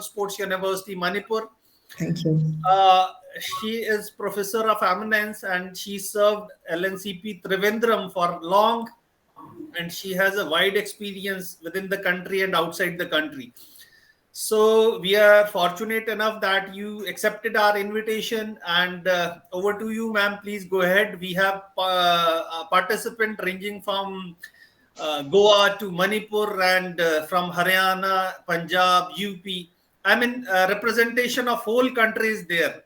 Sports University, Manipur. Thank you. She is Professor of Eminence and she served LNCP Trivandrum for long, and she has a wide experience within the country and outside the country. So we are fortunate enough that you accepted our invitation, and over to you, ma'am. Please go ahead. We have a participant ranging from Goa to Manipur and from Haryana, Punjab, UP. I mean, representation of whole country is there.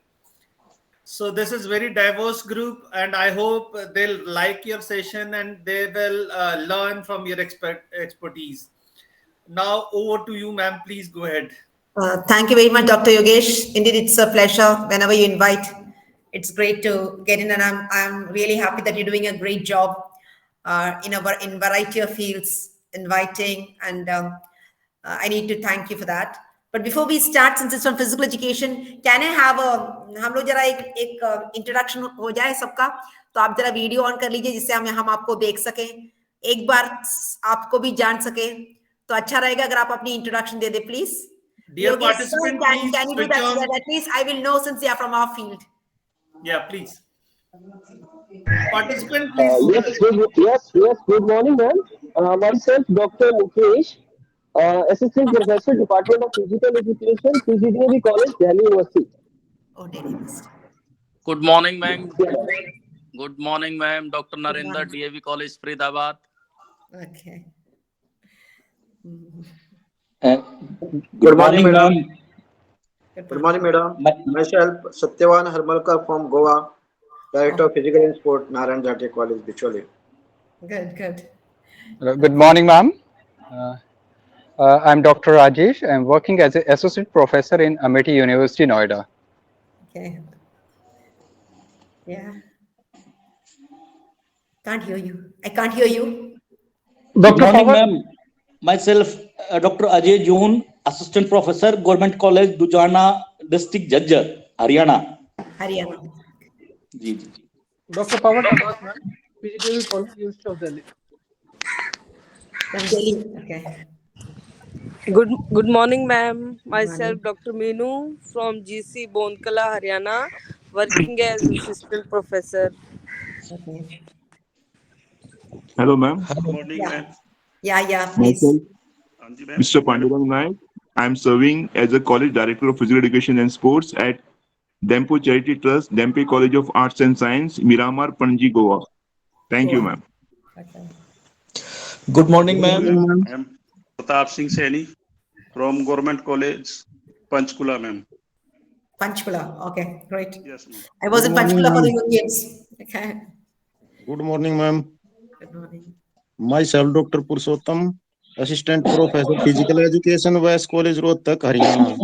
So this is very diverse group, and I hope they'll like your session and they will learn from your expertise. Now over to you, ma'am. Please go ahead. Thank you very much, Dr. Yogesh. Indeed, it's a pleasure whenever you invite. It's great to get in, and I'm really happy that you're doing a great job in variety of fields, inviting, and I need to thank you for that. But before we start, since it's on physical education, can I have हम लोग जरा एक introduction हो जाए सबका, तो आप जरा वीडियो ऑन कर लीजिए जिससे हम आपको देख सकें, एक बार आपको भी जान सके, तो अच्छा रहेगा अगर आप अपनी introduction they they please. Dear participant, please can you do that so that at least I will know since you are from our field. Yeah, please. Participant, please. Yes. Good morning, ma'am. Myself, Dr. Mukesh, Assistant Professor, Department of Physical Education, PGDAV College, Delhi University. Oh, Delhi University. Good morning, ma'am. Good morning, ma'am. Dr. Narendra, DAV College, Faridabad. Okay. Good morning, madam. Good morning, madam. Myself, Satyavan Harmalkar from Goa, Director of Physical and Sport, Narayan Jati College, Bicholi. Good. Good morning, ma'am. I'm Dr. Rajesh. I'm working as an Associate Professor in Amity University, Noida. Okay. Yeah. Can't hear you. I can't hear you. Good morning, ma'am. Myself, Dr. Ajay Joon, Assistant Professor, Government College, Dujana, District Jajjar, Haryana. Haryana. Dr. Pawan Abbas, ma'am. PGDAV College, University of Delhi. From Delhi. Okay. Good morning, ma'am. Myself, Dr. Meenu from GC Bonkala, Haryana, working as Assistant Professor. Okay. Hello, ma'am. Good morning, ma'am. Yeah, please. Mr. Pandurang Nair. I'm serving as a College Director of Physical Education and Sports at Dempo Charity Trust, Dempe College of Arts and Science, Miramar, Panji, Goa. Thank you, ma'am. Okay. Good morning, ma'am. I'm Pratap Singh Saini from Government College, Panchkula, ma'am. Panchkula. Okay, great. Yes, ma'am. I was in Panchkula for the youth games. Okay. Good morning, ma'am. Good morning. Myself, Dr. Purushottam, Assistant Professor, Physical Education, West College, Rohtak, Haryana.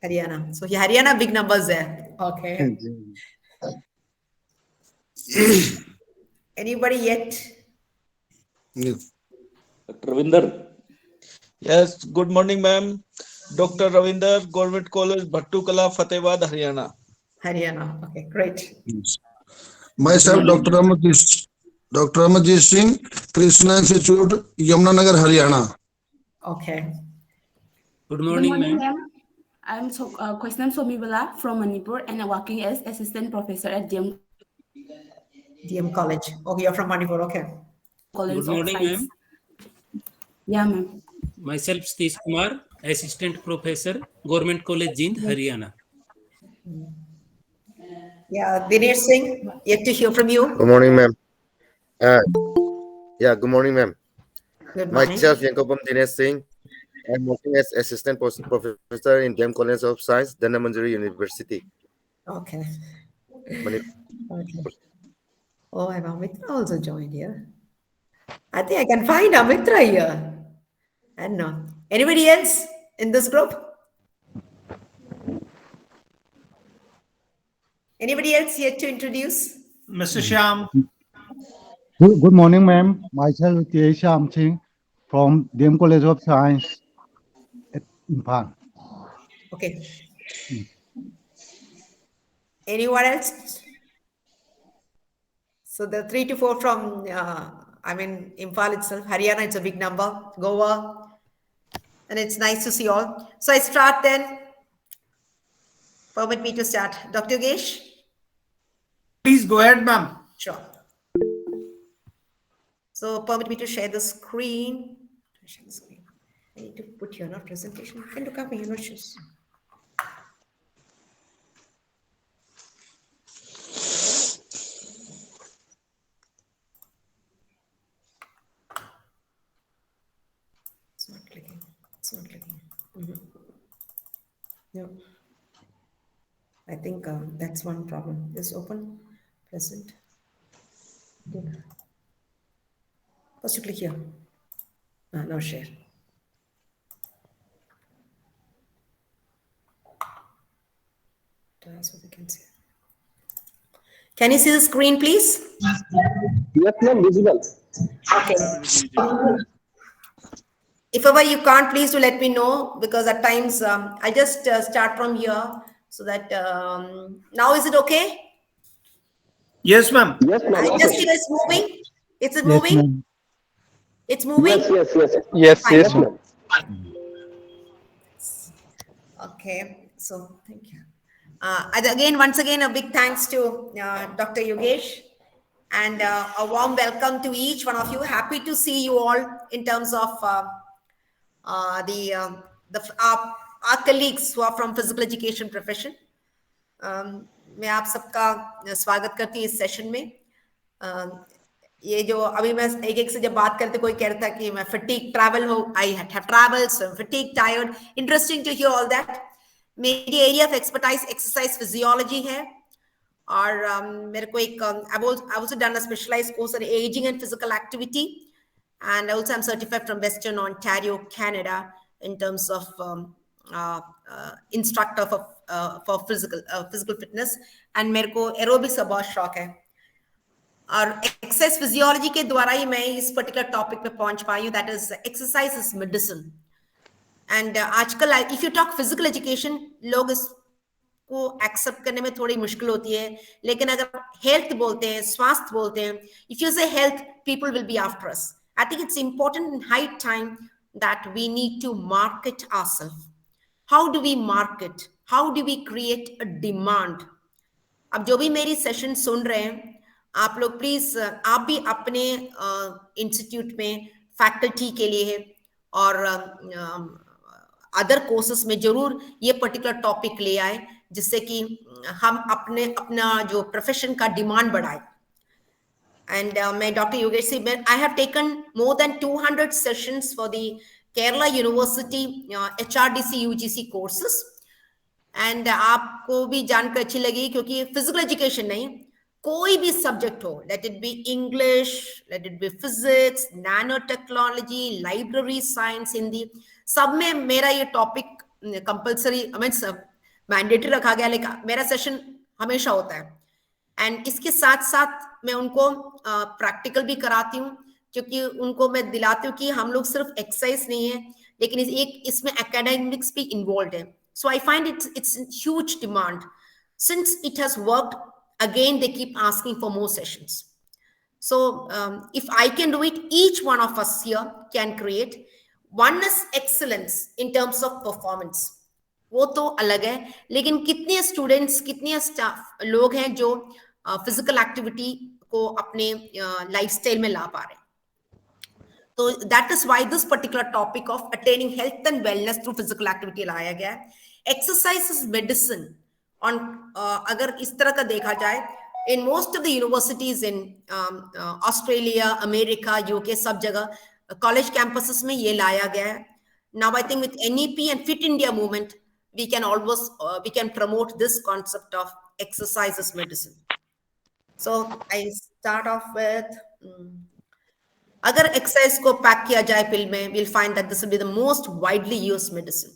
Haryana. So Haryana, big numbers there. Okay. Anybody yet? Dr. Ravinder. Yes, good morning, ma'am. Dr. Ravinder, Government College, Bhattukala, Fatehbad, Haryana. Haryana. Okay, great. Myself, Dr. Amarjit Singh, Krishna Institute, Yamunanagar, Haryana. Okay. Good morning, ma'am. I'm Kwesnam Somibala from Manipur and I'm working as Assistant Professor at DM College. Okay, you're from Manipur. Okay. College. Good morning, ma'am. Yeah, ma'am. Myself, Satish Kumar, Assistant Professor, Government College, Jind, Haryana. Yeah, Dinesh Singh, yet to hear from you. Good morning, ma'am. Good morning, ma'am. Good morning. Myself, Yankopam Dinesh Singh. I'm working as Assistant Professor in DM College of Science, Dhannamanjari University. Okay. Okay. Oh, I have Amitra also joined here. I think I can find Amitra here. I don't know. Anybody else in this group? Anybody else yet to introduce? Mr. Shyam. Good morning, ma'am. Myself, Shyam Singh from DM College of Science at Imphal. Okay. Anyone else? So the 3 to 4 from, Imphal itself. Haryana, it's a big number. Goa. And it's nice to see you all. So I start then. Permit me to start. Dr. Yogesh? Please go ahead, ma'am. Sure. So permit me to share the screen. I need to put here, not presentation. You can look at my images. It's not clicking. It's not clicking. No. I think that's one problem. Just open, present. Good. First you click here. Now share. That's what we can see. Can you see the screen, please? Yes, ma'am, visible. Okay. If ever you can't, please do let me know, because at times I just start from here so that now is it okay? Yes, ma'am. Yes, ma'am. I just see that it's moving. Is it Yes, moving? ma'am. It's moving? Yes, Fine. yes, ma'am. Okay, so thank you. Once again, a big thanks to Dr. Yogesh, and a warm welcome to each one of you. Happy to see you all in terms of our colleagues who are from physical education profession. मैं आप सबका स्वागत करती हूँ इस session में. ये जो अभी मैं एक से जब बात करते कोई कहता है कि मैं fatigue travel हो, I have traveled, so I'm fatigue, tired. Interesting to hear all that. मेरी area of expertise exercise physiology है, और मेरे को एक I've also done a specialized course on aging and physical activity, and also I'm certified from Western Ontario, Canada, in terms of instructor for physical fitness, and मेरे को aerobics का बहुत शौक है, और एक्सरसाइज फिजियोलॉजी के द्वारा ही मैं इस पर्टिकुलर टॉपिक पे पहुंच पाई हूँ, that is exercise is medicine. And आजकल if you talk physical education, लोग इसको एक्सेप्ट करने में थोड़ी मुश्किल होती है, लेकिन अगर हेल्थ बोलते हैं, स्वास्थ्य बोलते हैं, if you say health, people will be after us. I think it's important in high time that we need to market ourselves. How do we market? How do we create a demand? अब जो भी मेरी session सुन रहे हैं, आप लोग please आप भी अपने इंस्टीट्यूट में फैकल्टी के लिए और अदर कोर्सेस में जरूर ये पर्टिकुलर टॉपिक ले आए, जिससे कि हम अपना जो प्रोफेशन का डिमांड बढ़ाए. एंड मैं डॉक्टर योगेश से I have taken more than 200 sessions for the Kerala university HRDC UGC courses. And आपको भी जानकर अच्छी लगी, क्योंकि फिजिकल एजुकेशन नहीं, कोई भी सब्जेक्ट हो, let it be English, let it be physics, nano technology, library science, Hindi, सब में मेरा ये टॉपिक कंपलसरी मींस मैंडेटरी रखा गया, लेकिन मेरा सेशन हमेशा होता है. एंड इसके साथ साथ मैं उनको प्रैक्टिकल भी कराती हूँ, क्योंकि उनको मैं दिलाती हूँ कि हम लोग सिर्फ एक्सरसाइज नहीं है, लेकिन इसमें एकेडमिक्स भी इन्वॉल्व है. So I find it's huge demand. Since it has worked, again they keep asking for more sessions. So if I can do it, each one of us here can create. One is excellence in terms of performance. वो तो अलग है, लेकिन कितने students, कितने staff लोग हैं जो फिजिकल एक्टिविटी को अपने लाइफस्टाइल में ला पा रहे हैं. So that is why this particular topic of attaining health and wellness through physical activity लाया गया है. Exercise is medicine. On अगर इस तरह का देखा जाए, in most of the universities in Australia, America, UK, सब जगह college campuses में ये लाया गया है. Now I think with NEP and Fit India movement, we can promote this concept of exercise as medicine. So I start off with. अगर exercise को pack किया जाए पिल में, we'll find that this will be the most widely used medicine.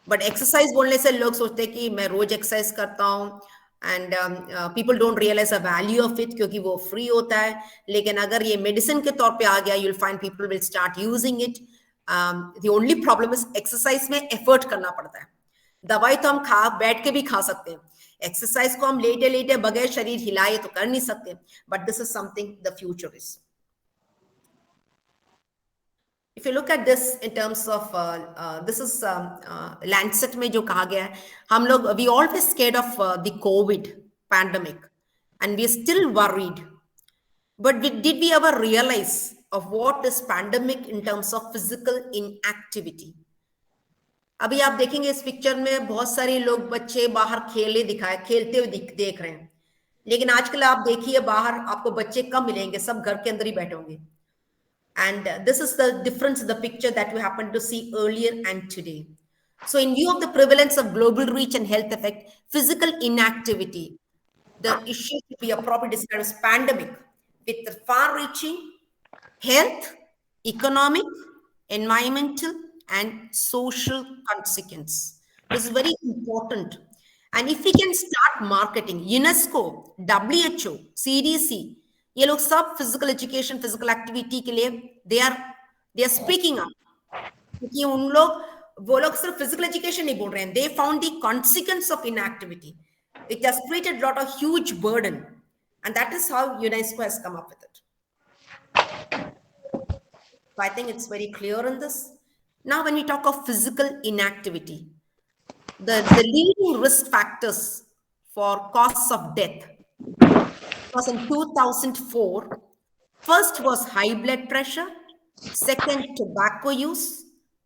But exercise बोलने से लोग सोचते हैं कि मैं रोज एक्सरसाइज करता हूँ, and people don't realise the value of it, क्योंकि वो फ्री होता है. लेकिन अगर ये मेडिसिन के तौर पे आ गया, you'll find people will start using it. The only problem is exercise में एफर्ट करना पड़ता है. दवाई तो हम बैठ के भी खा सकते हैं, एक्सरसाइज को हम लेटे लेटे बगैर शरीर हिलाए तो कर नहीं सकते. But this is something the future is. If you look at this in terms of this is Lancet में जो कहा गया है, हम लोग we always scared of the COVID pandemic and we are still worried. But did we ever realize of what is pandemic in terms of physical inactivity? अभी आप देखेंगे इस पिक्चर में बहुत सारे लोग बच्चे बाहर खेलते हुए देख रहे हैं, लेकिन आजकल आप देखिए बाहर आपको बच्चे कम मिलेंगे, सब घर के अंदर ही बैठे होंगे. And this is the difference in the picture that we happened to see earlier and today. So in view of the prevalence of global reach and health effect, physical inactivity, the issue should be appropriately described as pandemic with the far-reaching health, economic, environmental, and social consequence. This is very important. And if we can start marketing, UNESCO, WHO, CDC, ये लोग सब physical education, physical activity के लिए they are speaking up, क्योंकि वो लोग सिर्फ physical education नहीं बोल रहे हैं. They found the consequence of inactivity which has created lot of huge burden, and that is how UNESCO has come up with it. So I think it's very clear in this. Now when we talk of physical inactivity, the leading risk factors for cause of death was in 2004. First was high blood pressure, second tobacco use,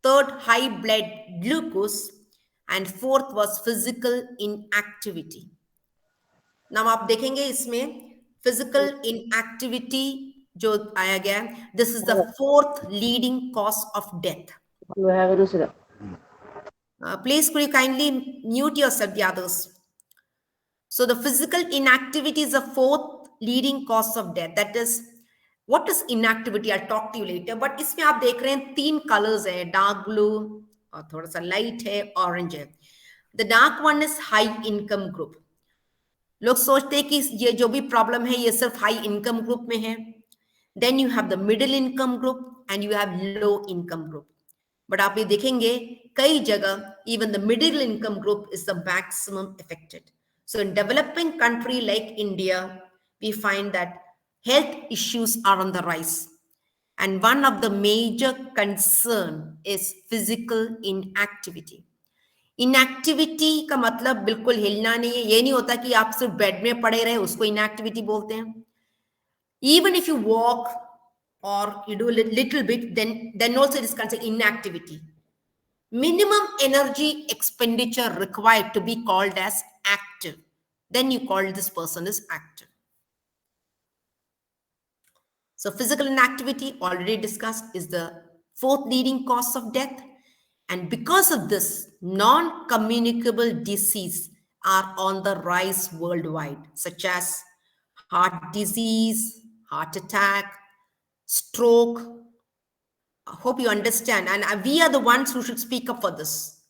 third high blood glucose, and fourth was physical inactivity. Now आप देखेंगे इसमें physical inactivity जो आया गया, this is the fourth leading cause of death. Please could you kindly mute yourself, the others. So the physical inactivity is the fourth leading cause of death. That is, what is inactivity? I'll talk to you later. But इसमें आप देख रहे हैं 3 colors है, dark blue और थोड़ा सा light है, orange है. The dark one is high income group. लोग सोचते हैं कि ये जो भी problem है ये सिर्फ high income group में है. Then you have the middle income group and you have low income group. But आप ये देखेंगे कई जगह even the middle income group is the maximum affected. So in developing country like India, we find that health issues are on the rise. And one of the major concern is physical inactivity. Inactivity का मतलब बिल्कुल हिलना नहीं है. ये नहीं होता कि आप सिर्फ बेड में पड़े रहे, उसको inactivity बोलते हैं. Even if you walk or you do a little bit, then also it is considered inactivity. Minimum energy expenditure required to be called as active. Then you call this person as active. So physical inactivity, already discussed, is the fourth leading cause of death. And because of this, non-communicable diseases are on the rise worldwide, such as heart disease, heart attack, stroke. I hope you understand. And we are the ones who should speak up for this.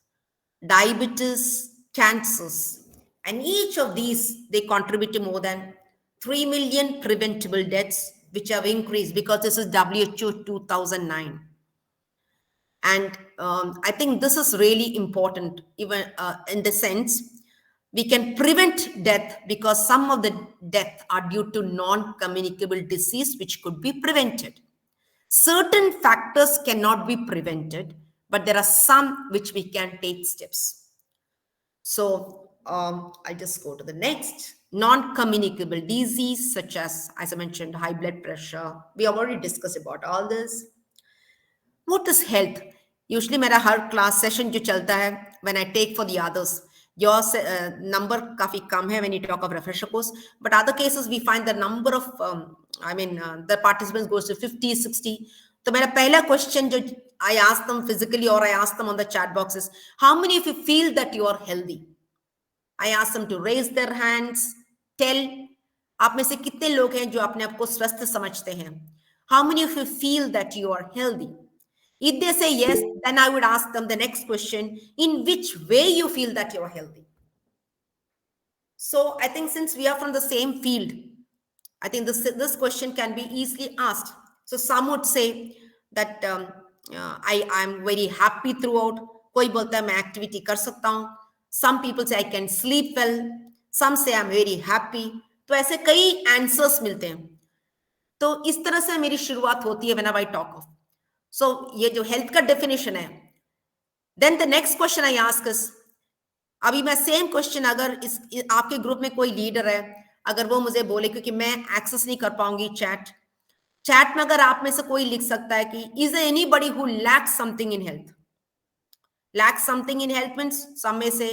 Diabetes, cancers. And each of these, they contribute to more than 3 million preventable deaths, which have increased because this is WHO 2009. And I think this is really important, even in the sense, we can prevent death because some of the deaths are due to non-communicable disease, which could be prevented. Certain factors cannot be prevented, but there are some which we can take steps. So I just go to the next. Non-communicable disease, such as I mentioned, high blood pressure. We have already discussed about all this. What is health? Usually मेरा हर class session जो चलता है, when I take for the others, your number काफी कम है when you talk of refresher course, but other cases we find the number of the participants goes to 50, 60. तो मेरा पहला question जो I ask them physically or I ask them on the chat box is, how many of you feel that you are healthy? I ask them to raise their hands, tell, आप में से कितने लोग हैं जो अपने आप को स्वस्थ समझते हैं? How many of you feel that you are healthy? If they say yes, then I would ask them the next question, in which way you feel that you are healthy? So I think since we are from the same field, I think this question can be easily asked. So some would say that I am very happy throughout. कोई बोलता है मैं activity कर सकता हूँ. Some people say I can sleep well. Some say I'm very happy. तो ऐसे कई answers मिलते हैं. तो इस तरह से मेरी शुरुआत होती है whenever I talk of. So ये जो हेल्थ का डेफिनेशन है, then the next question I ask is, अभी मैं सेम क्वेश्चन, अगर आपके ग्रुप में कोई लीडर है, अगर वो मुझे बोले, क्योंकि मैं एक्सेस नहीं कर पाऊंगी चैट में, अगर आप में से कोई लिख सकता है कि is there anybody who lacks something in health? Lacks something in health means some may say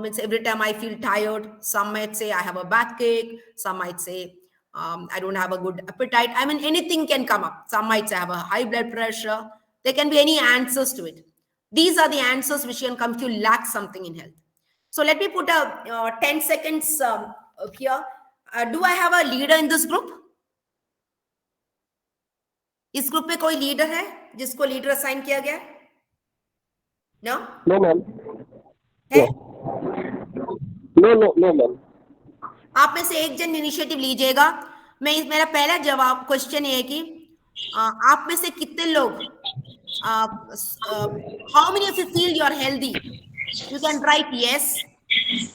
means every time I feel tired, some might say I have a backache, some might say I don't have a good appetite. I mean, anything can come up. Some might say I have a high blood pressure. There can be any answers to it. These are the answers which can come if you lack something in health. So let me put a 10 seconds here. Do I have a leader in this group? इस group में कोई leader है जिसको leader assign किया गया? No? No, ma'am. No, ma'am. आप में से एक जन इनिशिएटिव लीजिएगा. मेरा पहला जवाब क्वेश्चन ये है कि आप में से कितने लोग, how many of you feel you are healthy? You can write yes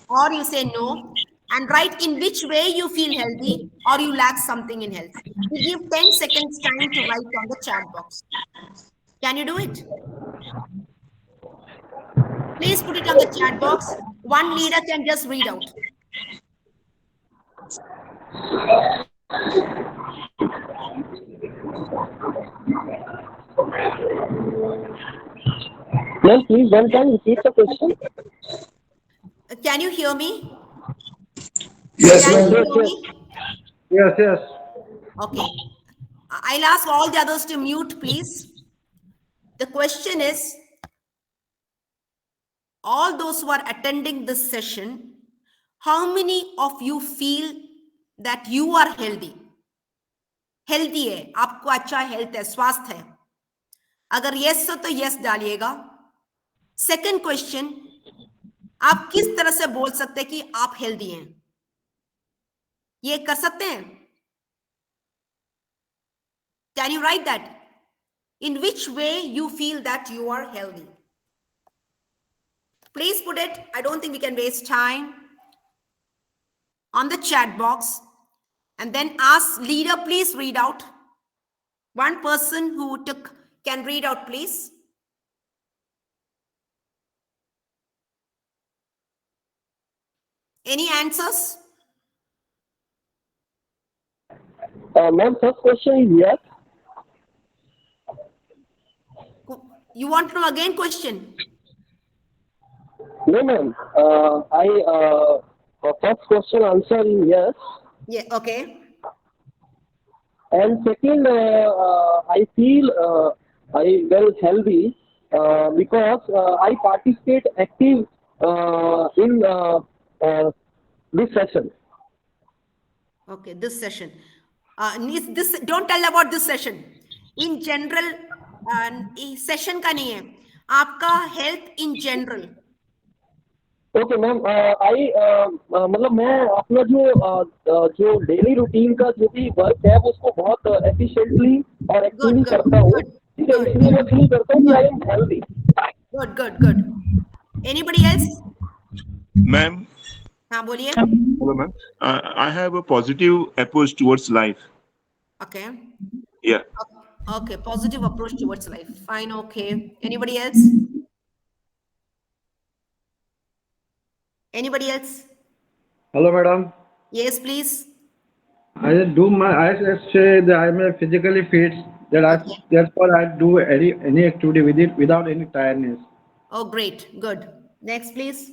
or you say no, and write in which way you feel healthy or you lack something in health. We give 10 seconds time to write on the chat box. Can you do it? Please put it on the chat box. One leader can just read out. Ma'am, please one time repeat the question. Can you hear me? Yes, ma'am. Yes. Okay. I'll ask all the others to mute, please. The question is, all those who are attending this session, how many of you feel that you are healthy? Healthy है, आपको अच्छा health है, स्वास्थ्य है. अगर yes हो तो yes डालिएगा. Second question, आप किस तरह से बोल सकते हैं कि आप हेल्दी हैं? ये कर सकते हैं? Can you write that? In which way you feel that you are healthy? Please put it. I don't think we can waste time on the chat box, and then ask leader, please read out. One person who can read out, please. Any answers? Ma'am, first question is yes. You want to know again question? No, ma'am. First question answer is yes. Yeah, okay. And second, I feel I well healthy because I participate active in this session. Okay, this session. This don't tell about this session. In general, session का नहीं है. आपका health in general. Okay ma'am, मतलब मैं अपना जो daily routine का जो भी वर्क है उसको बहुत एफिशिएंटली और एक्टिवली करता हूँ. इसलिए मैं फील करता हूँ कि I am healthy. Good. Anybody else? Ma'am. हाँ बोलिए. Hello, ma'am. I have a positive approach towards life. Okay. Yeah. Okay, positive approach towards life. Fine, okay. Anybody else? Anybody else? Hello, madam. Yes, please. I say that I am physically fit. Therefore I do any activity without any tiredness. Oh, great, good. Next, please.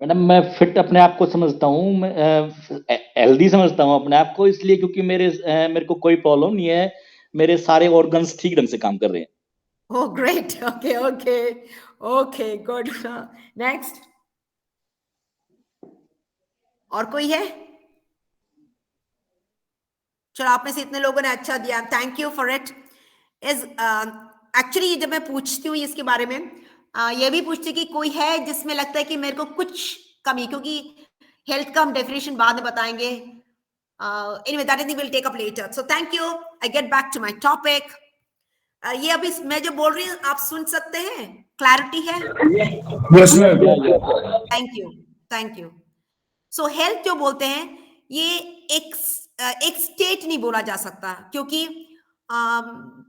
Madam, मैं fit अपने आप को समझता हूँ, healthy समझता हूँ अपने आप को, इसलिए क्योंकि मेरे को कोई प्रॉब्लम नहीं है, मेरे सारे ऑर्गन्स ठीक ढंग से काम कर रहे हैं. Oh, great. Okay, good. Next. और कोई है? चलो, आप में से इतने लोगों ने अच्छा दिया. Thank you for it. Actually, जब मैं पूछती हूँ इसके बारे में, ये भी पूछती कि कोई है जिसमें लगता है कि मेरे को कुछ कमी, क्योंकि हेल्थ का हम डेफिनेशन बाद में बताएंगे. Anyway, that we'll take up later. So thank you. I get back to my topic. ये अभी मैं जो बोल रही हूँ आप सुन सकते हैं? क्लैरिटी है? Yes, ma'am. Thank you. So health जो बोलते हैं, ये एक एक स्टेट नहीं बोला जा सकता, क्योंकि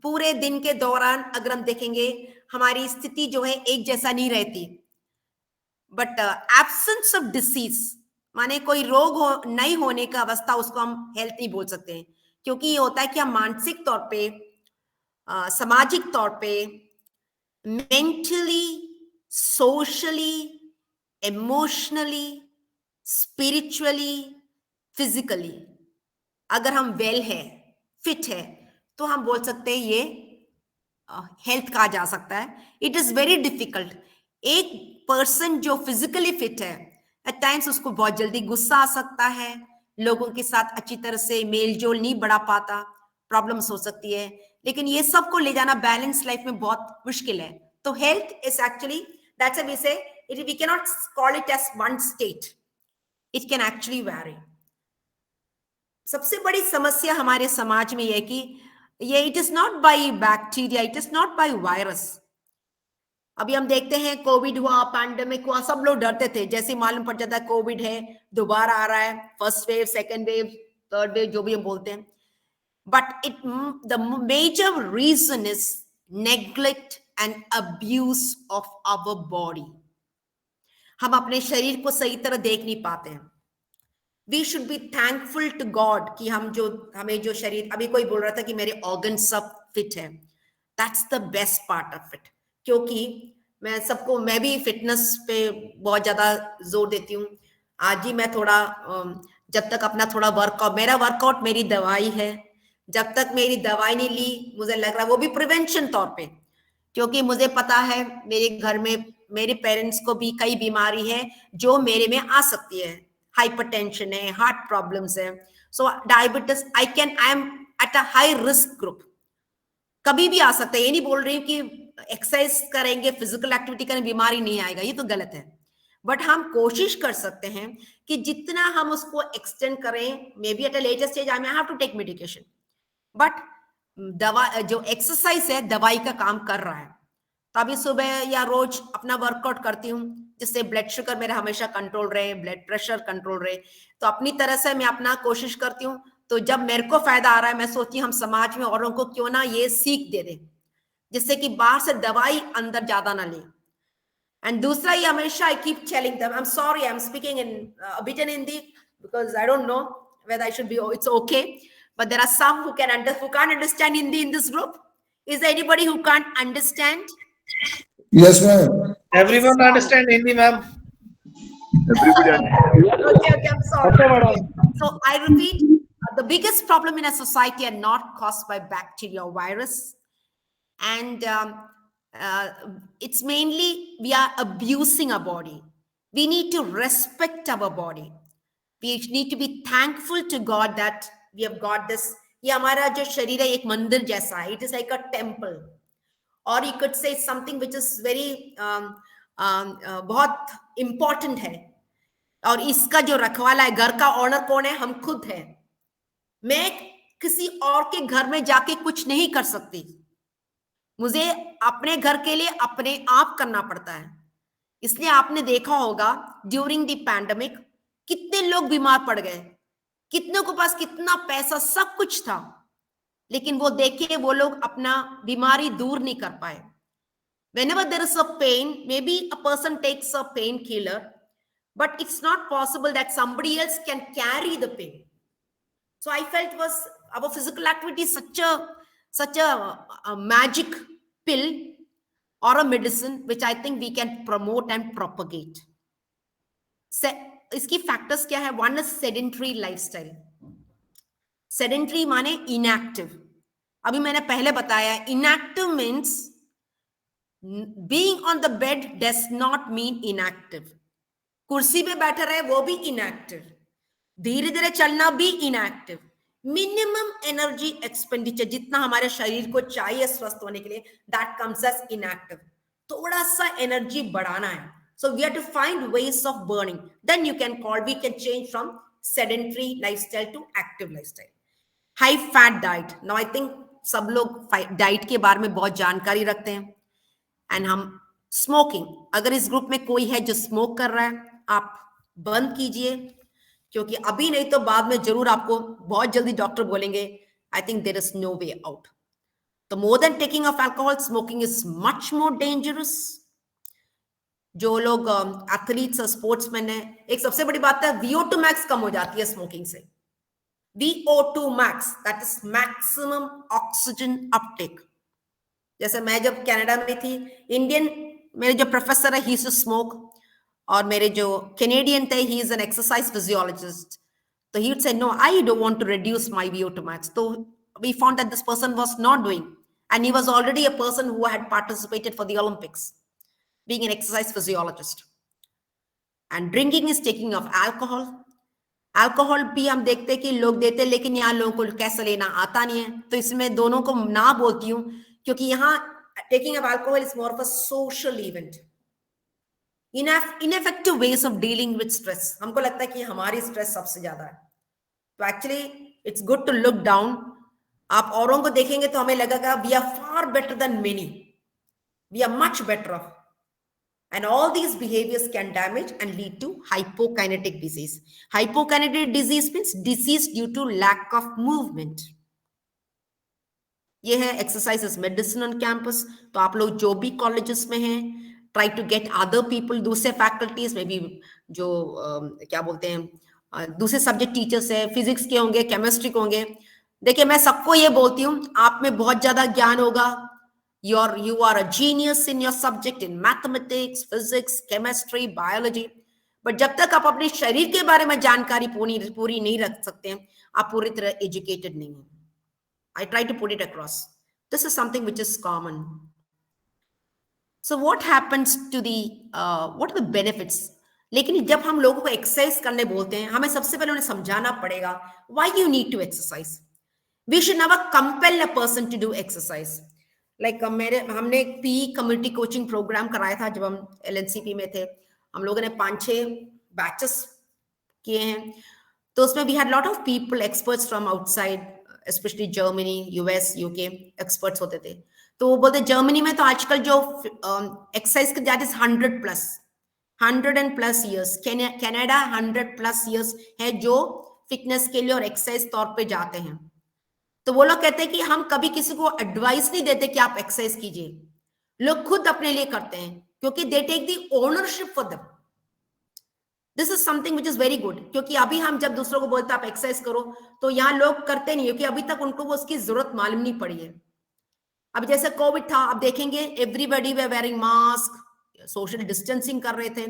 पूरे दिन के दौरान अगर हम देखेंगे हमारी स्थिति जो है एक जैसा नहीं रहती। बट एब्सेंस ऑफ डिसीज माने कोई रोग नहीं होने का अवस्था, उसको हम हेल्थ नहीं बोल सकते हैं, क्योंकि ये होता है कि हम मानसिक तौर पे, सामाजिक तौर पे, mentally, socially, emotionally, spiritually, physically अगर हम वेल है, फिट है, तो हम बोल सकते हैं ये हेल्थ कहा जा सकता है। It is very difficult. एक पर्सन जो फिजिकली फिट है, एट टाइम्स उसको बहुत जल्दी गुस्सा आ सकता है, लोगों के साथ अच्छी तरह से मेल जोल नहीं बढ़ा पाता, प्रॉब्लम्स हो सकती है, लेकिन ये सब को ले जाना बैलेंस लाइफ में बहुत मुश्किल है। तो health is actually, that's why we say it, we can not call it as one state, it can actually vary. सबसे बड़ी समस्या हमारे समाज में यह कि ये it is not by bacteria, it is not by virus. अभी हम देखते हैं कोविड हुआ, पैंडेमिक हुआ, सब लोग डरते थे, जैसे मालूम पड़ जाता है कोविड है, दोबारा आ रहा है, first wave, second wave, third wave, जो भी हम बोलते हैं। But it, the major reason is neglect and abuse of our body. हम अपने शरीर को सही तरह देख नहीं पाते हैं। We should be thankful to God कि हम जो, हमें जो शरीर, अभी कोई बोल रहा था कि मेरे ऑर्गन सब फिट है, that's the best part of it. क्योंकि मैं सबको, मैं भी फिटनेस पे बहुत ज्यादा जोर देती हूँ। आज ही मैं थोड़ा, जब तक अपना थोड़ा वर्कआउट, मेरा वर्कआउट मेरी दवाई है, जब तक मेरी दवाई नहीं ली, मुझे लग रहा है वो भी प्रिवेंशन तौर पे, क्योंकि मुझे पता है मेरे घर में मेरे पेरेंट्स को भी कई बीमारी है जो मेरे में आ सकती है, हाइपरटेंशन है, हार्ट प्रॉब्लम्स है, so diabetes, I am at a high risk group, कभी भी आ सकता है। ये नहीं बोल रही हूँ कि एक्सरसाइज करेंगे, फिजिकल एक्टिविटी करें, बीमारी नहीं आएगा, ये तो गलत है। बट हम कोशिश कर सकते हैं कि जितना हम उसको एक्सटेंड करें, maybe at a later stage I may have to take medication, but दवा, जो एक्सरसाइज है दवाई का काम कर रहा है। तो अभी सुबह या रोज अपना वर्कआउट करती हूँ, जिससे ब्लड शुगर मेरा हमेशा कंट्रोल रहे, ब्लड प्रेशर कंट्रोल रहे। तो अपनी तरह से मैं अपना कोशिश करती हूँ। तो जब मेरे को फायदा आ रहा है, मैं सोचती हूँ हम समाज में औरों को क्यों ना ये सीख दे दें, जिससे कि बाहर से दवाई अंदर ज्यादा ना ले। एंड दूसरा, ये हमेशा I keep telling them, I am sorry, I am speaking in a bit in Hindi because I don't know whether I should be, it's okay, but there are some who can't understand Hindi in this group. Is there anybody who can't understand? Yes, ma'am. Everyone understand Hindi, ma'am? Everybody Okay, I'm sorry. So I repeat, the biggest problem in a society are not caused by bacteria or virus, and it's mainly we are abusing our body. We need to respect our body. We need to be thankful to God that we have got this. ये हमारा जो शरीर है एक मंदिर जैसा है, it is like a temple, or you could say something which is very बहुत important है, और इसका जो रखवाला है, घर का ऑनर कौन है? हम खुद है। मैं किसी और के घर में जाके कुछ नहीं कर सकती, मुझे अपने घर के लिए अपने आप करना पड़ता है। इसलिए आपने देखा होगा ड्यूरिंग द पैंडेमिक कितने लोग बीमार पड़ गए, कितनों के पास कितना पैसा, सब कुछ था, लेकिन वो देखिए वो लोग अपना बीमारी दूर नहीं कर पाए। Whenever there is a pain, maybe a person takes a painkiller, but it's not possible that somebody else can carry the pain. So I felt was our physical activity is such a magic pill or a medicine which I think we can promote and propagate. इसकी factors क्या है? One is sedentary lifestyle. Sedentary माने inactive. अभी मैंने पहले बताया, inactive means being on the bed does not mean inactive. कुर्सी पे बैठे रहे वो भी इनएक्टिव, धीरे धीरे चलना भी इनएक्टिव। मिनिमम एनर्जी एक्सपेंडिचर जितना हमारे शरीर को चाहिए स्वस्थ होने के लिए, दैट कम्स एज इनएक्टिव। थोड़ा सा एनर्जी बढ़ाना है, so we have to find ways of burning, then we can change from sedentary lifestyle to active lifestyle. High fat diet, now I think सब लोग डाइट के बारे में बहुत जानकारी रखते हैं। एंड हम स्मोकिंग, अगर इस ग्रुप में कोई है जो स्मोक कर रहा है, आप बंद कीजिए, क्योंकि अभी नहीं तो बाद में जरूर आपको बहुत जल्दी डॉक्टर बोलेंगे I think there is no way out. The more than taking of alcohol, smoking is much more dangerous. जो लोग एथलीट्स और स्पोर्ट्समैन है, एक सबसे बड़ी बात है VO2 max कम हो जाती है स्मोकिंग से. VO2 max, that is maximum oxygen uptake. जैसे मैं जब कनाडा में थी, इंडियन मेरे जो प्रोफेसर है ही स्मोक, और मेरे जो कैनेडियन थे he is an exercise physiologist. तो he would say no, I don't want to reduce my VO2 max. So we found that this person was not doing, and he was already a person who had participated for the Olympics, being an exercise physiologist. And drinking is taking of alcohol. Alcohol भी हम देखते हैं कि लोग देते हैं, लेकिन यहाँ लोगों को कैसे लेना आता नहीं है. तो इसमें दोनों को ना बोलती हूँ, क्योंकि यहाँ taking of alcohol is more of a social event. Ineffective ways of dealing with stress. हमको लगता है कि हमारी स्ट्रेस सबसे ज्यादा है. तो actually it's good to look down. आप औरों को देखेंगे तो हमें लगेगा we are far better than many, we are much better off. And all these behaviors can damage and lead to hypokinetic disease. Hypokinetic disease means disease due to lack of movement. ये है exercise is medicine on campus. तो आप लोग जो भी colleges में हैं, try to get other people, दूसरे faculties में भी जो क्या बोलते हैं दूसरे subject teachers है, physics के होंगे, chemistry के होंगे. देखिए मैं सबको ये बोलती हूँ, आप में बहुत ज्यादा ज्ञान होगा. You are a genius in your subject in mathematics, physics, chemistry, biology. But जब तक आप अपने शरीर के बारे में जानकारी पूरी नहीं रख सकते हैं, आप पूरी तरह educated नहीं हैं. I try to put it across. This is something which is common. So what happens to what are the benefits? लेकिन जब हम लोगों को एक्सरसाइज करने बोलते हैं, हमें सबसे पहले उन्हें समझाना पड़ेगा why you need to exercise. We should never compel a person to do exercise. Like हमने एक पी कम्युनिटी कोचिंग प्रोग्राम कराया था जब हम LNCP में थे. हम लोगों ने 5-6 बैचेस किए हैं. तो उसमें we had lot of people, experts from outside, specially Germany, US, UK experts होते थे. तो वो बोलते जर्मनी में तो आजकल जो एक्सरसाइज का that is 100+ years. Canada 100+ years है जो फिटनेस के लिए और एक्सरसाइज तौर पे जाते हैं. तो वो लोग कहते हैं कि हम कभी किसी को एडवाइस नहीं देते कि आप एक्सरसाइज कीजिए. लोग खुद अपने लिए करते हैं क्योंकि they take the ownership for them. This is something which is very good. क्योंकि अभी हम जब दूसरों को बोलते हैं आप एक्सरसाइज करो, तो यहाँ लोग करते नहीं, क्योंकि अभी तक उनको वो उसकी जरूरत मालूम नहीं पड़ी है. अब जैसे कोविड था, आप देखेंगे एवरीबॉडी वे वेयरिंग मास्क, सोशल डिस्टेंसिंग कर रहे थे.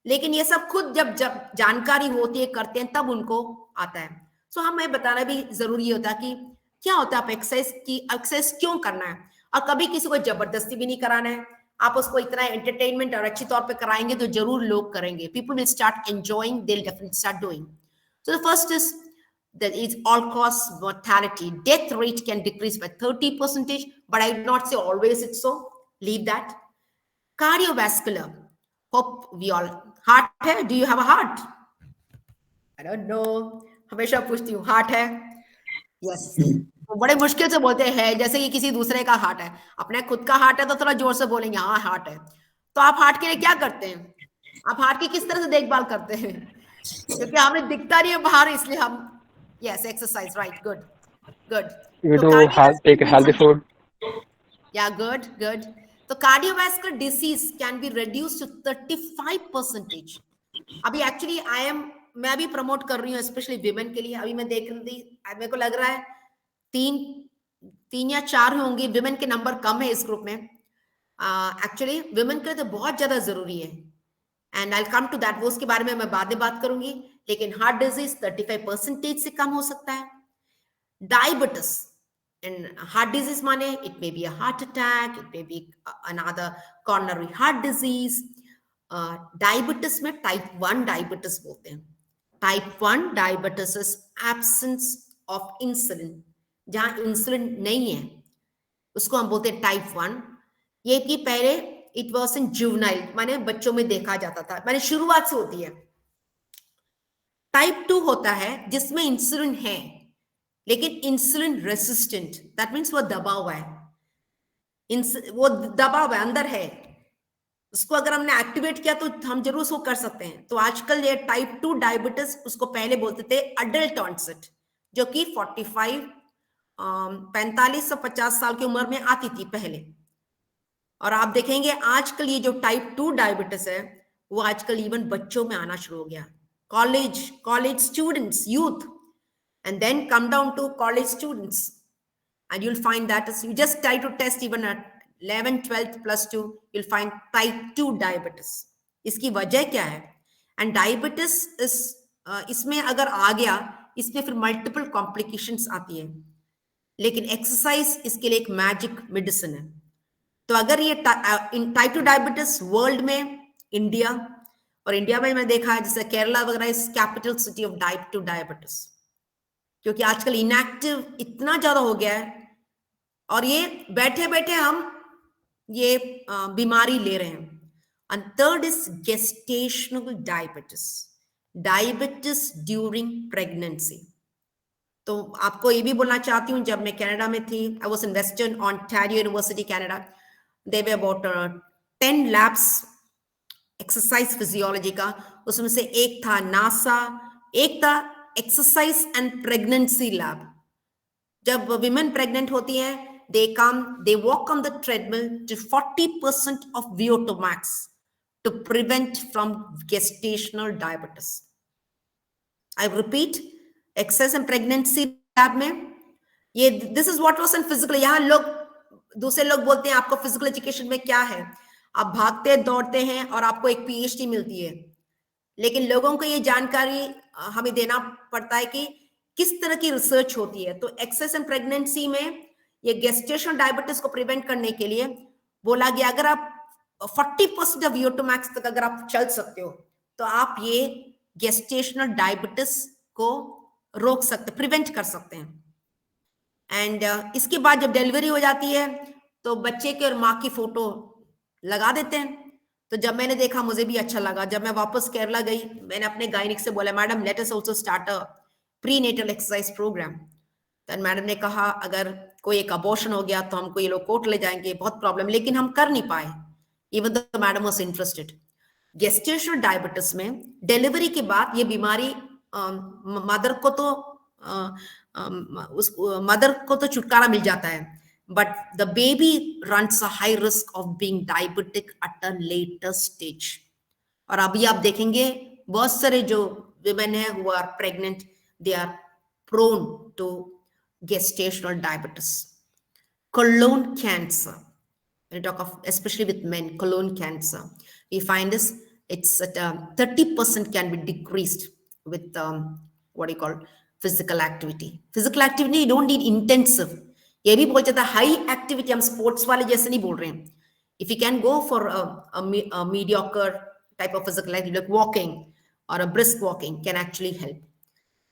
लेकिन ये सब खुद जब जानकारी होती है, करते हैं, तब उनको आता है. सो हमें बताना भी जरूरी होता है कि क्या होता है, आप एक्सरसाइज क्यों करना है. और कभी किसी को जबरदस्ती भी नहीं कराना है. आप उसको इतना एंटरटेनमेंट और अच्छी तौर पे कराएंगे तो जरूर लोग करेंगे. People will start enjoying, they will definitely start doing. So the first is that is all-cause mortality. Death rate can decrease by 30%, but I would not say always it's so. Leave that. Cardiovascular. Hope we all. Heart hai? Do you have a heart? I don't know. हमेशा पूछती हूँ, heart है? Yes. बड़े मुश्किल से बोलते हैं जैसे कि किसी दूसरे का हार्ट है. अपने खुद का हार्ट है तो थोड़ा जोर से बोलेंगे हाँ हार्ट है. तो आप हार्ट के लिए क्या करते हैं? आप हार्ट की किस तरह से देखभाल करते हैं? क्योंकि हमें दिखता नहीं है बाहर, इसलिए हम yes, exercise, right, good. You So take a healthy food. Yeah, good. So cardiovascular disease can be reduced to 35%. अभी actually मैं अभी प्रमोट कर रही हूँ स्पेशली विमेन के लिए. अभी मैं देख रही थी, मेरे को लग रहा है 3 या 4 होंगे. विमेन के नंबर कम है इस ग्रुप में. एक्चुअली विमेन के लिए तो बहुत ज्यादा जरूरी है. And I come to that, वो उसके बारे में मैं बाद में बात करूंगी. लेकिन हार्ट डिजीज 35% से कम हो सकता है. डायबिटीज एंड हार्ट डिजीज माने it may be a heart attack, it may be another coronary heart disease. Diabetes में टाइप 1 डायबिटीज बोलते हैं. Type 1 diabetes is absence of insulin. जहां इंसुलिन नहीं है उसको हम बोलते हैं टाइप 1. ये कि पहले इट वॉज इन जुवेनाइल, माने बच्चों में देखा जाता था, माने शुरुआत से होती है. टाइप 2 होता है जिसमें इंसुलिन है लेकिन इंसुलिन रेसिस्टेंट. दैट मीन्स वो दबा हुआ है, वो दबा हुआ है, अंदर है. उसको अगर हमने एक्टिवेट किया तो हम जरूर उसको कर सकते हैं। तो आजकल ये टाइप 2 डायबिटीज, उसको पहले बोलते थे अडल्ट ऑनसेट, जो कि 45 से 50 साल की उम्र में आती थी पहले। और आप देखेंगे आजकल ये जो टाइप 2 डायबिटीज है वो आजकल इवन बच्चों में आना शुरू हो गया, college students, youth, and then come down to college students, and you'll find that as you just try to test even at 11, 12 plus 2, you'll find type 2 diabetes. इसकी वजह क्या है? And diabetes is इसमें अगर आ गया, इसमें फिर मल्टीपल कॉम्प्लिकेशंस आती है, लेकिन एक्सरसाइज इसके लिए एक मैजिक मेडिसिन है। तो अगर ये टाइप 2 डायबिटीज वर्ल्ड में, इंडिया में मैं देखा है जैसे केरला वगैरह is capital city of type 2 diabetes, क्योंकि आजकल इनएक्टिव इतना ज्यादा हो गया है और ये बैठे बैठे हम ये बीमारी ले रहे हैं। And third is gestational diabetes during pregnancy. तो आपको ये भी बोलना चाहती हूँ, जब मैं कनाडा में थी, I was in Western Ontario University Canada, there were about 10 labs exercise physiology का, उसमें से एक था नासा, एक था एक्सरसाइज एंड प्रेगनेंसी लैब। जब विमेन प्रेग्नेंट होती हैं, they walk on the treadmill to 40% of VO2 max to prevent from gestational diabetes. I repeat, exercise and pregnancy lab में ये this is what was in physical। यहाँ लोग, दूसरे लोग बोलते हैं आपको फिजिकल एजुकेशन में क्या है, आप भागते दौड़ते हैं और आपको एक PhD मिलती है, लेकिन लोगों को ये जानकारी हमें देना पड़ता है कि किस तरह की रिसर्च होती है। तो एक्सेस एंड प्रेगनेंसी में ये गेस्टेशनल डायबिटीज को प्रिवेंट करने के लिए बोला गया, अगर आप 40% ऑफ VO2 मैक्स तक अगर आप चल सकते हो तो आप ये गेस्टेशनल डायबिटीज को रोक सकते, प्रिवेंट कर सकते हैं। एंड इसके बाद जब डिलीवरी हो जाती है तो बच्चे के और माँ की फोटो लगा देते हैं। तो जब मैंने देखा मुझे भी अच्छा लगा। जब मैं वापस केरला गई, मैंने अपने गायनिक से बोला, madam let us also start a prenatal exercise programme. तो मैडम ने कहा अगर कोई एक अबॉर्शन हो गया तो हमको ये लोग कोर्ट ले जाएंगे, बहुत प्रॉब्लम, लेकिन हम कर नहीं पाए, even the madam was interested. Gestational diabetes में डिलीवरी के बाद ये बीमारी मदर को तो छुटकारा मिल जाता है, but the baby runs a high risk of being diabetic at a later stage. और अभी आप देखेंगे बहुत सारे जो women है who are pregnant, they are prone to gestational diabetes. Colon cancer, when you talk of especially with men, colon cancer, we find this it's at 30% can be decreased with what do you call physical activity. Physical activity you don't need intensive, ये भी बोल जाता है high activity, हम sports वाले जैसे नहीं बोल रहे हैं। If you can go for a mediocre type of physical activity like walking और a brisk walking can actually help.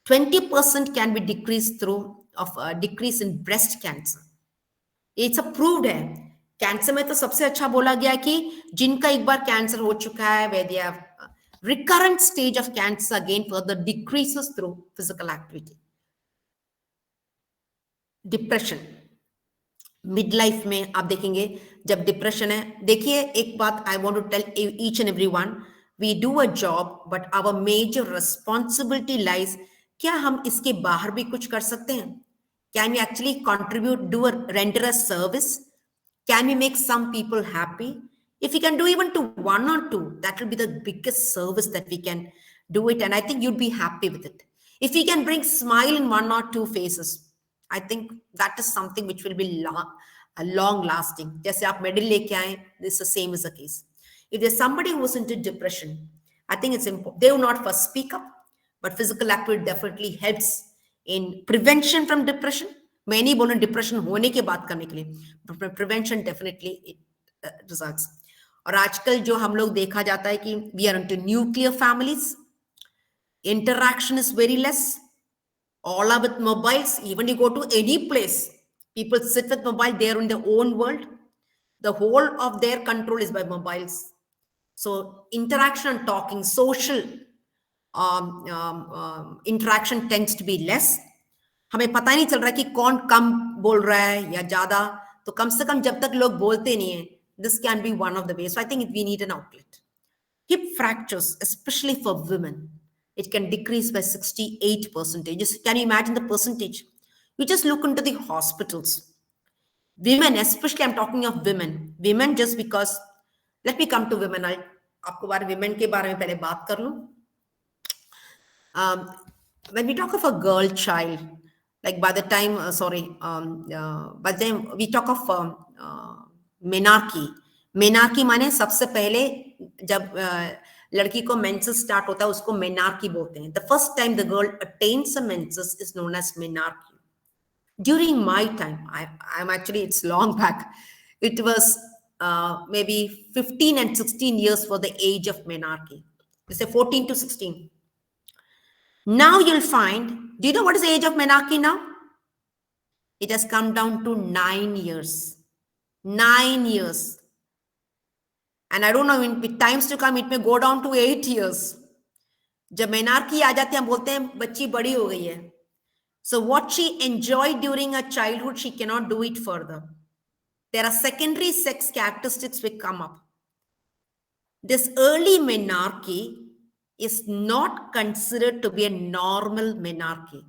20% can be decrease through of decrease in breast cancer. It's approved है। Cancer में तो सबसे अच्छा बोला गया कि जिनका एक बार कैंसर हो चुका है, where they have recurrent stage of cancer again further decreases through physical activity. Depression mid life में आप देखेंगे जब डिप्रेशन है, देखिए एक बात I want to tell each and everyone, we do a job but our major responsibility lies, क्या हम इसके बाहर भी कुछ कर सकते हैं? Can we actually contribute, do render a service? Can we make some people happy? If you can do even to 1 or 2, that will be the biggest service that we can do it, and I think you'd be happy with it. If we can bring smile in 1 or 2 faces, I think that is something which will be long lasting. जैसे आप medal लेके आए, this is the same as the case. If there's somebody who is into depression, I think it's important. They will not first speak up, but physical activity definitely helps in prevention from depression. मैं नहीं बोलूँ depression होने के बाद करने के लिए, prevention definitely it results. और आजकल जो हम लोग देखा जाता है कि we are into nuclear families, interaction is very less, all are with mobiles. Even you go to any place, people sit with mobile, they are in their own world. The whole of their control is by mobiles. So interaction and talking, social interaction tends to be less. हमें पता ही नहीं चल रहा कि कौन कम बोल रहा है या ज्यादा। तो कम से कम जब तक लोग बोलते नहीं है, this can be one of the ways. So I think we need an outlet. Hip fractures, especially for women, it can decrease by 68%. Just, can you imagine the percentage? You just look into the hospitals. Women, especially I'm talking of women. Women, just because, let me come to women. आपको बारे women के बारे में पहले बात कर लूं. When we talk of a girl child, like by the time, by the time we talk of menarche माने सबसे पहले जब लड़की को menses start होता है उसको menarche बोलते हैं. The first time the girl attains a menses is known as menarche. During my time, I'm actually, it's long back. It was maybe 15 and 16 years for the age of menarche. You say 14 to 16. Now you'll find, do you know what is the age of menarche now? It has come down to 9 years. 9 years. And I don't know, in times to come, it may go down to 8 years. जब menarche आ जाते हैं, हम बोलते हैं बच्ची बड़ी हो गई है. So what she enjoyed during her childhood, she cannot do it further. There are secondary sex characteristics which come up. This early menarche is not considered to be a normal menarche.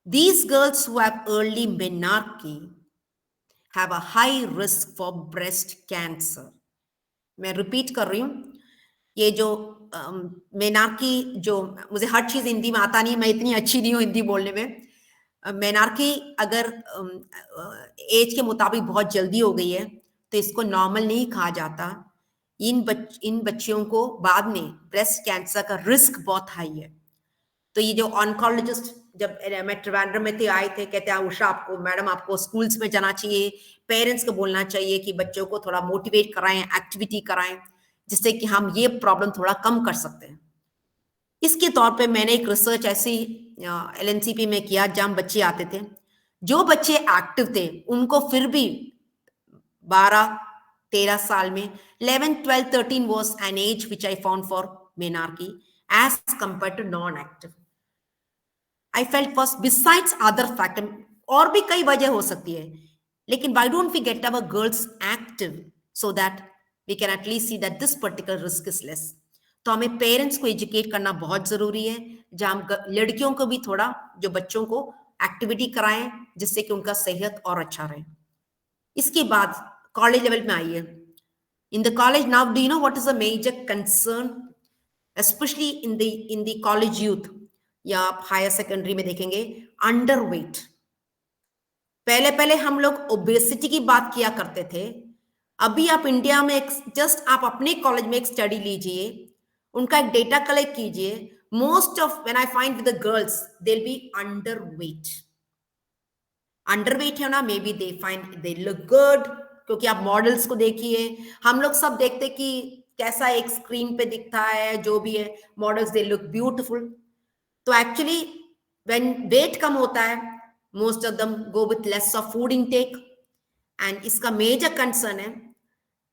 These girls who have early menarche have a high risk for breast cancer. मैं repeat कर रही हूँ, ये जो menarche, जो मुझे हर चीज हिंदी में आता नहीं, मैं इतनी अच्छी नहीं हूँ हिंदी बोलने में. menarche अगर एज के मुताबिक बहुत जल्दी हो गई है तो इसको नॉर्मल नहीं कहा जाता. इन बच्चियों को बाद में ब्रेस्ट कैंसर का रिस्क बहुत हाई है. तो ये जो ऑन्कोलॉजिस्ट, जब मैं ट्रिवेंड्रम में थे, आए थे, कहते हैं उषा आपको, मैडम आपको स्कूल्स में जाना चाहिए, पेरेंट्स को बोलना चाहिए कि बच्चों को थोड़ा मोटिवेट कराएं, एक्टिविटी कराएं, जिससे कि हम ये प्रॉब्लम थोड़ा कम कर सकते हैं. इसके तौर पे मैंने एक रिसर्च ऐसी LNCP में किया जहां बच्चे आते थे, जो बच्चे एक्टिव थे उनको फिर भी 12-13 साल में 11, 12, 13 was an age which I found for menarche as compared to non-active. I felt first, besides other factor, और भी कई वजह हो सकती है, लेकिन why don't we get our girls active so that we can at least see that this particular risk is less. तो हमें पेरेंट्स को एजुकेट करना बहुत जरूरी है, जहां हम लड़कियों को भी थोड़ा, जो बच्चों को एक्टिविटी कराएं जिससे कि उनका सेहत और अच्छा रहे. इसके बाद कॉलेज लेवल में आइए. In the college now, do you know what is the major concern, specially in the college youth या आप हायर सेकेंडरी में देखेंगे, अंडरवेट. पहले हम लोग ओबेसिटी की बात किया करते थे. अभी आप इंडिया में जस्ट आप अपने कॉलेज में एक स्टडी लीजिए, उनका एक डेटा कलेक्ट कीजिए. Most of when I find with the girls, they will be underweight. Underweight है ना, may be they find they look good, क्योंकि आप मॉडल्स को देखिए, हम लोग सब देखते कि कैसा एक स्क्रीन पे दिखता है, जो भी है मॉडल्स, दे लुक ब्यूटीफुल. तो एक्चुअली व्हेन वेट कम होता है, most of them go with less of food intake, and इसका मेजर कंसर्न है,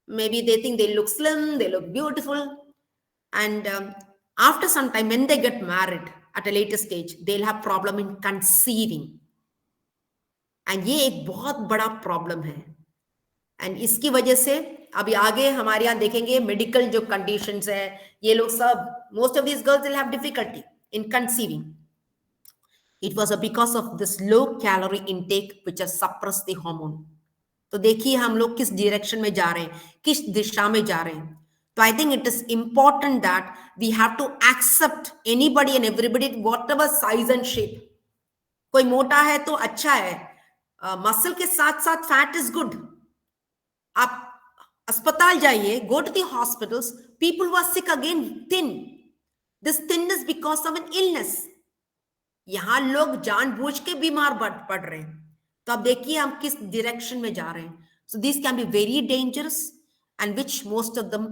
maybe they think they look slim, they look beautiful, and after some time when they get married at a later stage, they will have problem in conceiving. And ये एक बहुत बड़ा problem है. And इसकी वजह से अभी आगे हमारे यहाँ देखेंगे मेडिकल जो कंडीशंस है, ये लोग सब, most of these girls will have difficulty in conceiving. It was because of this low calorie intake which has suppressed the hormone. तो देखिए हम लोग किस डायरेक्शन में जा रहे हैं, किस दिशा में जा रहे हैं. तो I think it is important that we have to accept anybody and everybody whatever size and shape. कोई मोटा है तो अच्छा है, मसल के साथ साथ फैट इज गुड. आप अस्पताल जाइए, go to the hospitals, people who are sick again thin. This thinness because of an illness. यहां लोग जानबूझ के बीमार पड़ रहे हैं. तो अब देखिए हम किस डायरेक्शन में जा रहे हैं. So these can be very dangerous and which most of them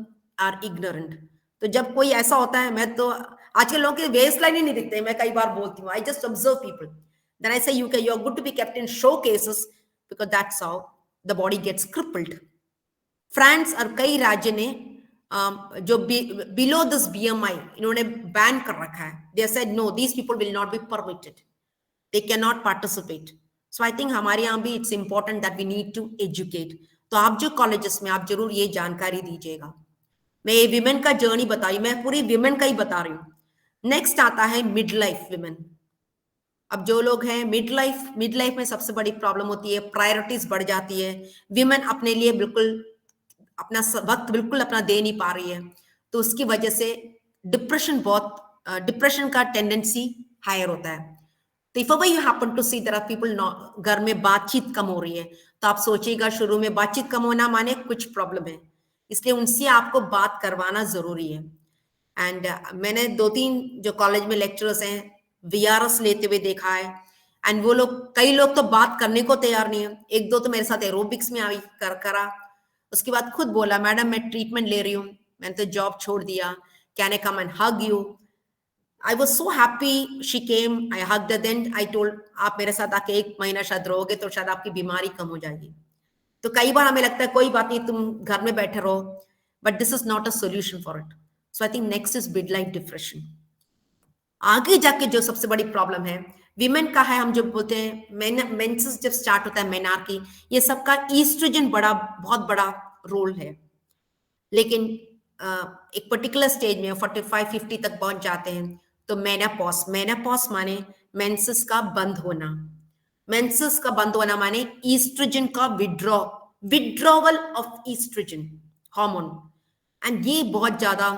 are ignorant. तो जब कोई ऐसा होता है, मैं तो आजकल लोगों के वेस्ट लाइन ही नहीं दिखते, मैं कई बार बोलती हूँ, I just observe people. Then I say you are good to be kept in showcases because that's how the body gets crippled. France और कई राज्य ने जो बिलो दिस BMI इन्होंने बैन कर रखा है. They said no, these people will not be permitted. They cannot participate. So I think हमारे यहाँ भी it's important that we need to educate. तो आप जो कॉलेजेस में, आप जरूर ये जानकारी दीजिएगा। मैं ये विमेन का जर्नी बताई, मैं पूरी विमेन का ही बता रही हूँ। नेक्स्ट आता है मिड लाइफ विमेन। अब जो लोग हैं मिड लाइफ में सबसे बड़ी प्रॉब्लम होती है, प्रायोरिटीज बढ़ जाती है, विमेन अपने लिए बिल्कुल अपना वक्त बिल्कुल अपना दे नहीं पा रही है, तो उसकी वजह से डिप्रेशन का टेंडेंसी हायर होता है। तो if you happen to see there are people, घर में बातचीत कम हो रही है, तो आप सोचिएगा शुरू में बातचीत कम होना माने कुछ प्रॉब्लम है, इसलिए उनसे आपको बात करवाना जरूरी है। एंड मैंने 2-3 जो कॉलेज में लेक्चरर्स हैं वीआरएस लेते हुए देखा है, एंड वो लोग, कई लोग तो बात करने को तैयार नहीं है। 1-2 तो मेरे साथ एरोबिक्स में आई करा, उसके बाद खुद बोला मैडम मैं ट्रीटमेंट ले रही हूँ, मैंने तो जॉब छोड़ दिया, can I come and hug you. I was so happy she came, I hugged her, then I told आप मेरे साथ आके 1 महीना शायद रहोगे तो शायद आपकी बीमारी कम हो जाएगी। तो कई बार हमें लगता है कोई बात नहीं, तुम घर में बैठे रहो, but this is not a solution for it. So I think next is mid life depression. आगे जाके जो सबसे बड़ी प्रॉब्लम है विमेन का है, हम जो बोलते हैं मेंसेस जब स्टार्ट होता है मेनार्की, ये सबका ईस्ट्रोजन बहुत बड़ा रोल है। लेकिन एक पर्टिकुलर स्टेज में 45-50 तक पहुंच जाते हैं तो मेनापॉज माने मेंसेस का बंद होना। मेंसेस का बंद होना माने ईस्ट्रोजन का withdrawal of estrogen hormone, and ये बहुत ज्यादा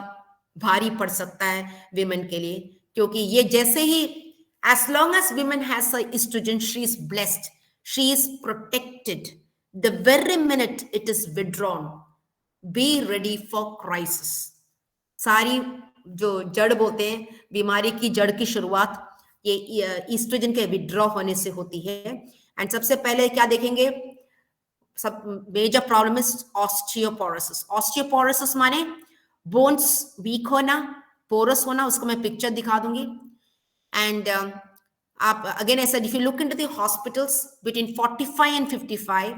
भारी पड़ सकता है विमेन के लिए, क्योंकि ये जैसे ही as long as women has a estrogen, she is blessed, she is protected. The very minute it is withdrawn, be ready for crisis. सारी जो जड़ बोलते हैं बीमारी की जड़ की शुरुआत ये ईस्ट्रोजन के विड्रॉ होने से होती है। एंड सबसे पहले क्या देखेंगे, सब major problem is osteoporosis. Osteoporosis माने बोन्स वीक होना, पोरस होना, उसको मैं पिक्चर दिखा दूंगी। एंड आप अगेन ऐसा if you look into the hospitals between 45 and 55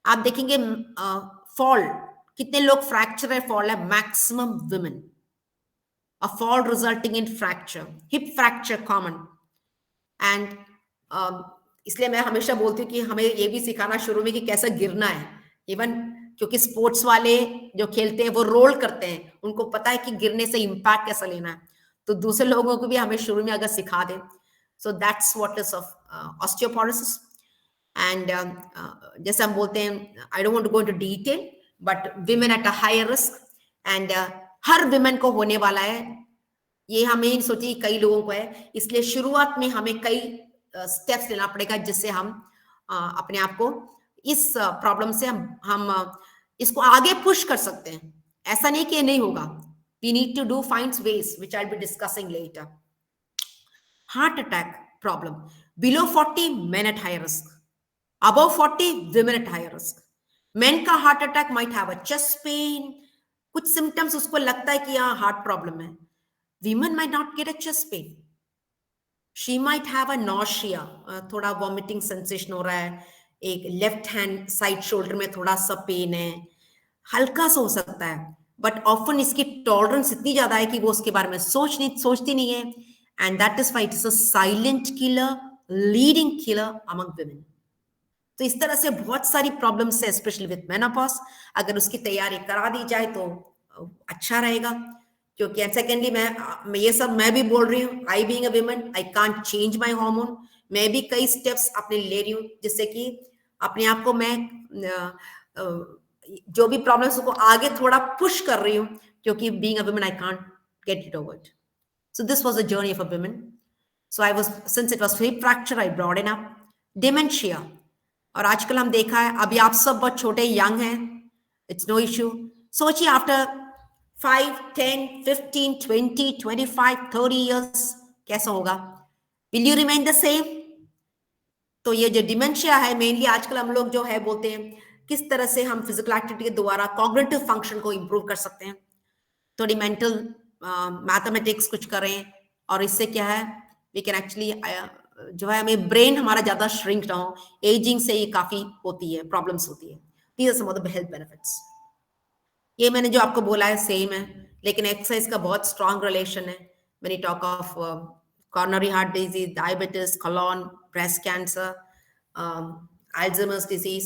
आप देखेंगे फॉल, कितने लोग फ्रैक्चर है, फॉल है, maximum women, a fall resulting in fracture, hip fracture common. And इसलिए मैं हमेशा बोलती हूँ कि हमें ये भी सिखाना शुरू में कि कैसा गिरना है, इवन क्योंकि स्पोर्ट्स वाले जो खेलते हैं वो रोल करते हैं, उनको पता है कि गिरने से इम्पैक्ट कैसा लेना है, तो दूसरे लोगों को भी हमें शुरू में अगर सिखा दें। So that's what is of osteoporosis. And जैसे हम बोलते हैं, I don't want to go into detail, but women at a higher risk, and हर विमेन को होने वाला है, ये हमें नहीं सोचिए कई लोगों को है, इसलिए शुरुआत में हमें कई स्टेप्स लेना पड़ेगा जिससे हम अपने आप को इस प्रॉब्लम से हम इसको आगे पुश कर सकते हैं। ऐसा नहीं कि ये नहीं होगा, we need to do find ways which I'll be discussing later. Heart attack problem, below 40 men at high risk, above 40 women at higher risk. Men का heart attack might have a chest pain, कुछ symptoms उसको लगता है कि यहाँ heart problem है। Women might not get a chest pain, she might have a nausea, थोड़ा vomiting sensation हो रहा है, एक लेफ्ट हैंड साइड शोल्डर में थोड़ा सा पेन है, हल्का सा हो सकता है, बट ऑफन इसकी टॉलरेंस इतनी ज्यादा है कि वो उसके बारे में सोचती नहीं है, and that is why it is a silent killer, leading killer among women. तो इस तरह से बहुत सारी प्रॉब्लम्स है, स्पेशली विद मेनोपॉज। अगर उसकी तैयारी करा दी जाए तो अच्छा रहेगा, क्योंकि सेकेंडली मैं ये सब मैं भी बोल रही हूँ, I being a woman I can't change my hormone, मैं भी कई स्टेप्स अपने ले रही हूँ जिससे कि अपने आप को मैं जो भी प्रॉब्लम्स को आगे थोड़ा पुश कर रही हूँ, क्योंकि being a woman I can't get it over it. So this was the journey of a woman. So I was, since it was hip fracture, I brought in up dementia. और आजकल हम देखा है, अभी आप सब बहुत छोटे यंग हैं, इट्स नो इश्यू। सोचिए आफ्टर 5, 10, 15, 20, 25, 30 years कैसा होगा? Will you remain the same? तो ये जो डिमेंशिया है, मेनली आजकल हम लोग जो है बोलते हैं किस तरह से हम फिजिकल एक्टिविटी के द्वारा कॉग्निटिव फंक्शन को इंप्रूव कर सकते हैं, थोड़ी मेंटल मैथमेटिक्स कुछ करें, और इससे क्या है वी कैन एक्चुअली जो है हमें ब्रेन हमारा ज्यादा श्रिंक ना हो। एजिंग से ये काफी होती है, प्रॉब्लम्स होती है। These are some of the health benefits. ये मैंने जो आपको बोला है सेम है, लेकिन एक्सरसाइज का बहुत स्ट्रॉन्ग रिलेशन है। When you talk of coronary heart disease, diabetes, colon, breast cancer, Alzheimer's disease,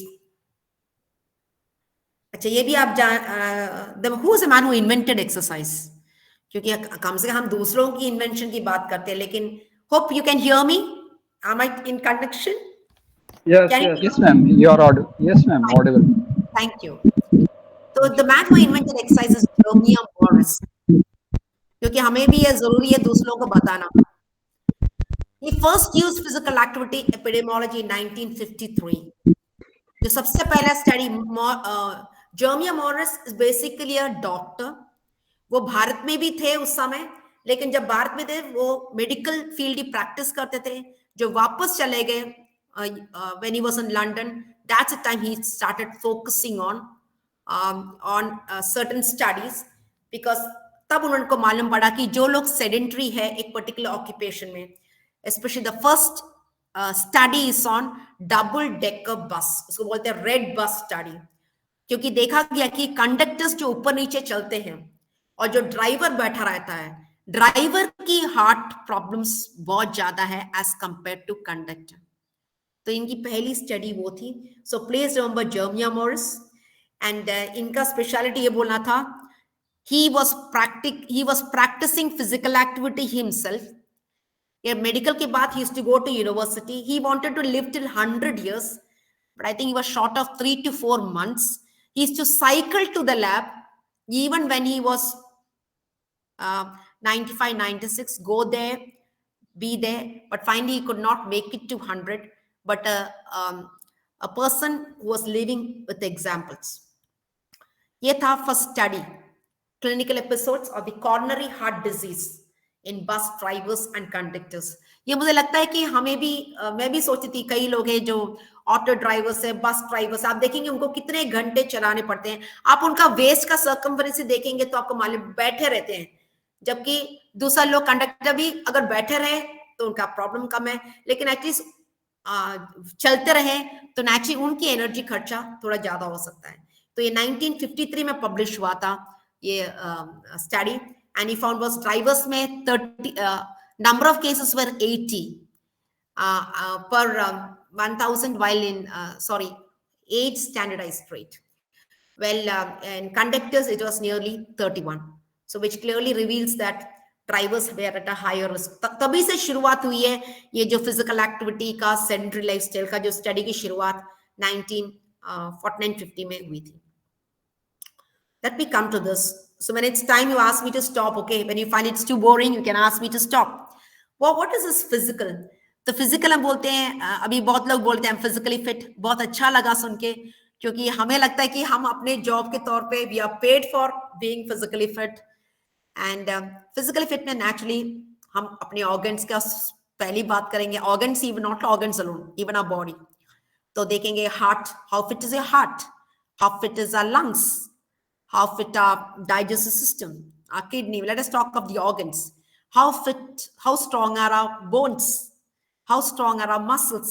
अच्छा, ये भी आप जान who is a man who invented exercise, क्योंकि कम से कम हम दूसरों की इन्वेंशन की बात करते हैं, लेकिन hope you can hear me, am I in connection? Yes, Can yes. you? Yes, ma'am. You are audible. Yes, ma'am. Audible. Thank you. So the man who invented exercise is Jeremiah Morris, क्योंकि हमें भी ये जरूरी है दूसरों को बताना. He first used physical activity epidemiology in 1953. जो सबसे पहला study, Jeremiah Morris is basically a doctor. वो भारत में भी थे उस समय, लेकिन जब भारत में थे वो मेडिकल फील्ड की प्रैक्टिस करते थे. जो वापस चले गए when he was in London, that's the time he started focusing on certain studies, because तब उनको मालूम पड़ा कि जो लोग सेडेंटरी है एक पर्टिकुलर ऑक्यूपेशन में, especially the first study is on double decker bus, उसको बोलते हैं रेड बस स्टडी, क्योंकि देखा गया कि कंडक्टर्स जो ऊपर नीचे चलते हैं और जो ड्राइवर बैठा रहता है, ड्राइवर की हार्ट प्रॉब्लम्स बहुत ज्यादा है एज कंपेयर टू कंडक्टर. तो इनकी पहली स्टडी वो थी. So please remember Jeremiah Morris. And इनका स्पेशलिटी ये बोलना था, he was practicing physical activity himself. Yeah, medical के बाद he used to go to university. He wanted to live till 100 years, but I think he was short of 3 to 4 months. He used to cycle to the lab, even when he was 95, 96, go there, be there, but finally he could not make it to 100. But a person who was living with examples. ये था first study, clinical episodes of the coronary heart disease in bus drivers and conductors. ये मुझे लगता है कि हमें भी, मैं भी सोचती थी, कई लोग हैं जो ऑटो ड्राइवर्स है, बस ड्राइवर्स, आप देखेंगे उनको कितने घंटे चलाने पड़ते हैं. आप उनका वेस्ट का सर्कमफरेंस देखेंगे तो आपको मालूम बैठे रहते हैं, जबकि दूसरा लोग कंडक्टर भी अगर बैठे रहे तो उनका प्रॉब्लम कम है, लेकिन एटलीस्ट चलते रहे तो नेचुरली उनकी एनर्जी खर्चा थोड़ा ज्यादा हो सकता है. तो ये 1953 में पब्लिश हुआ था ये study, and he found was drivers में 30 number of cases were 80 per 1000, while in 8 standardized rate. Well, in conductors it was nearly 31, so which clearly reveals that drivers were at a higher risk. तभी से शुरुआत हुई है ये जो physical activity का, sedentary lifestyle का जो स्टडी की शुरुआत 1949-50 में हुई थी. Let me come to this. So when it's time, you ask me to stop, okay? When you find it's too boring, you can ask me to stop. Well, what is this physical? तो physical हम बोलते हैं, अभी बहुत लोग बोलते हैं physically fit. बहुत अच्छा लगा सुन के, क्योंकि हमें लगता है कि हम अपने जॉब के तौर पे we are paid for being physically fit. And physically fit में नेचुरली हम अपने ऑर्गन्स का पहली बात करेंगे. Organs, even not organs alone, even our body. तो देखेंगे heart, how fit is your heart, how fit is our lungs, how fit our digestive system, our kidney. Let us talk of the organs. How fit, how strong are our bones? How strong are our muscles?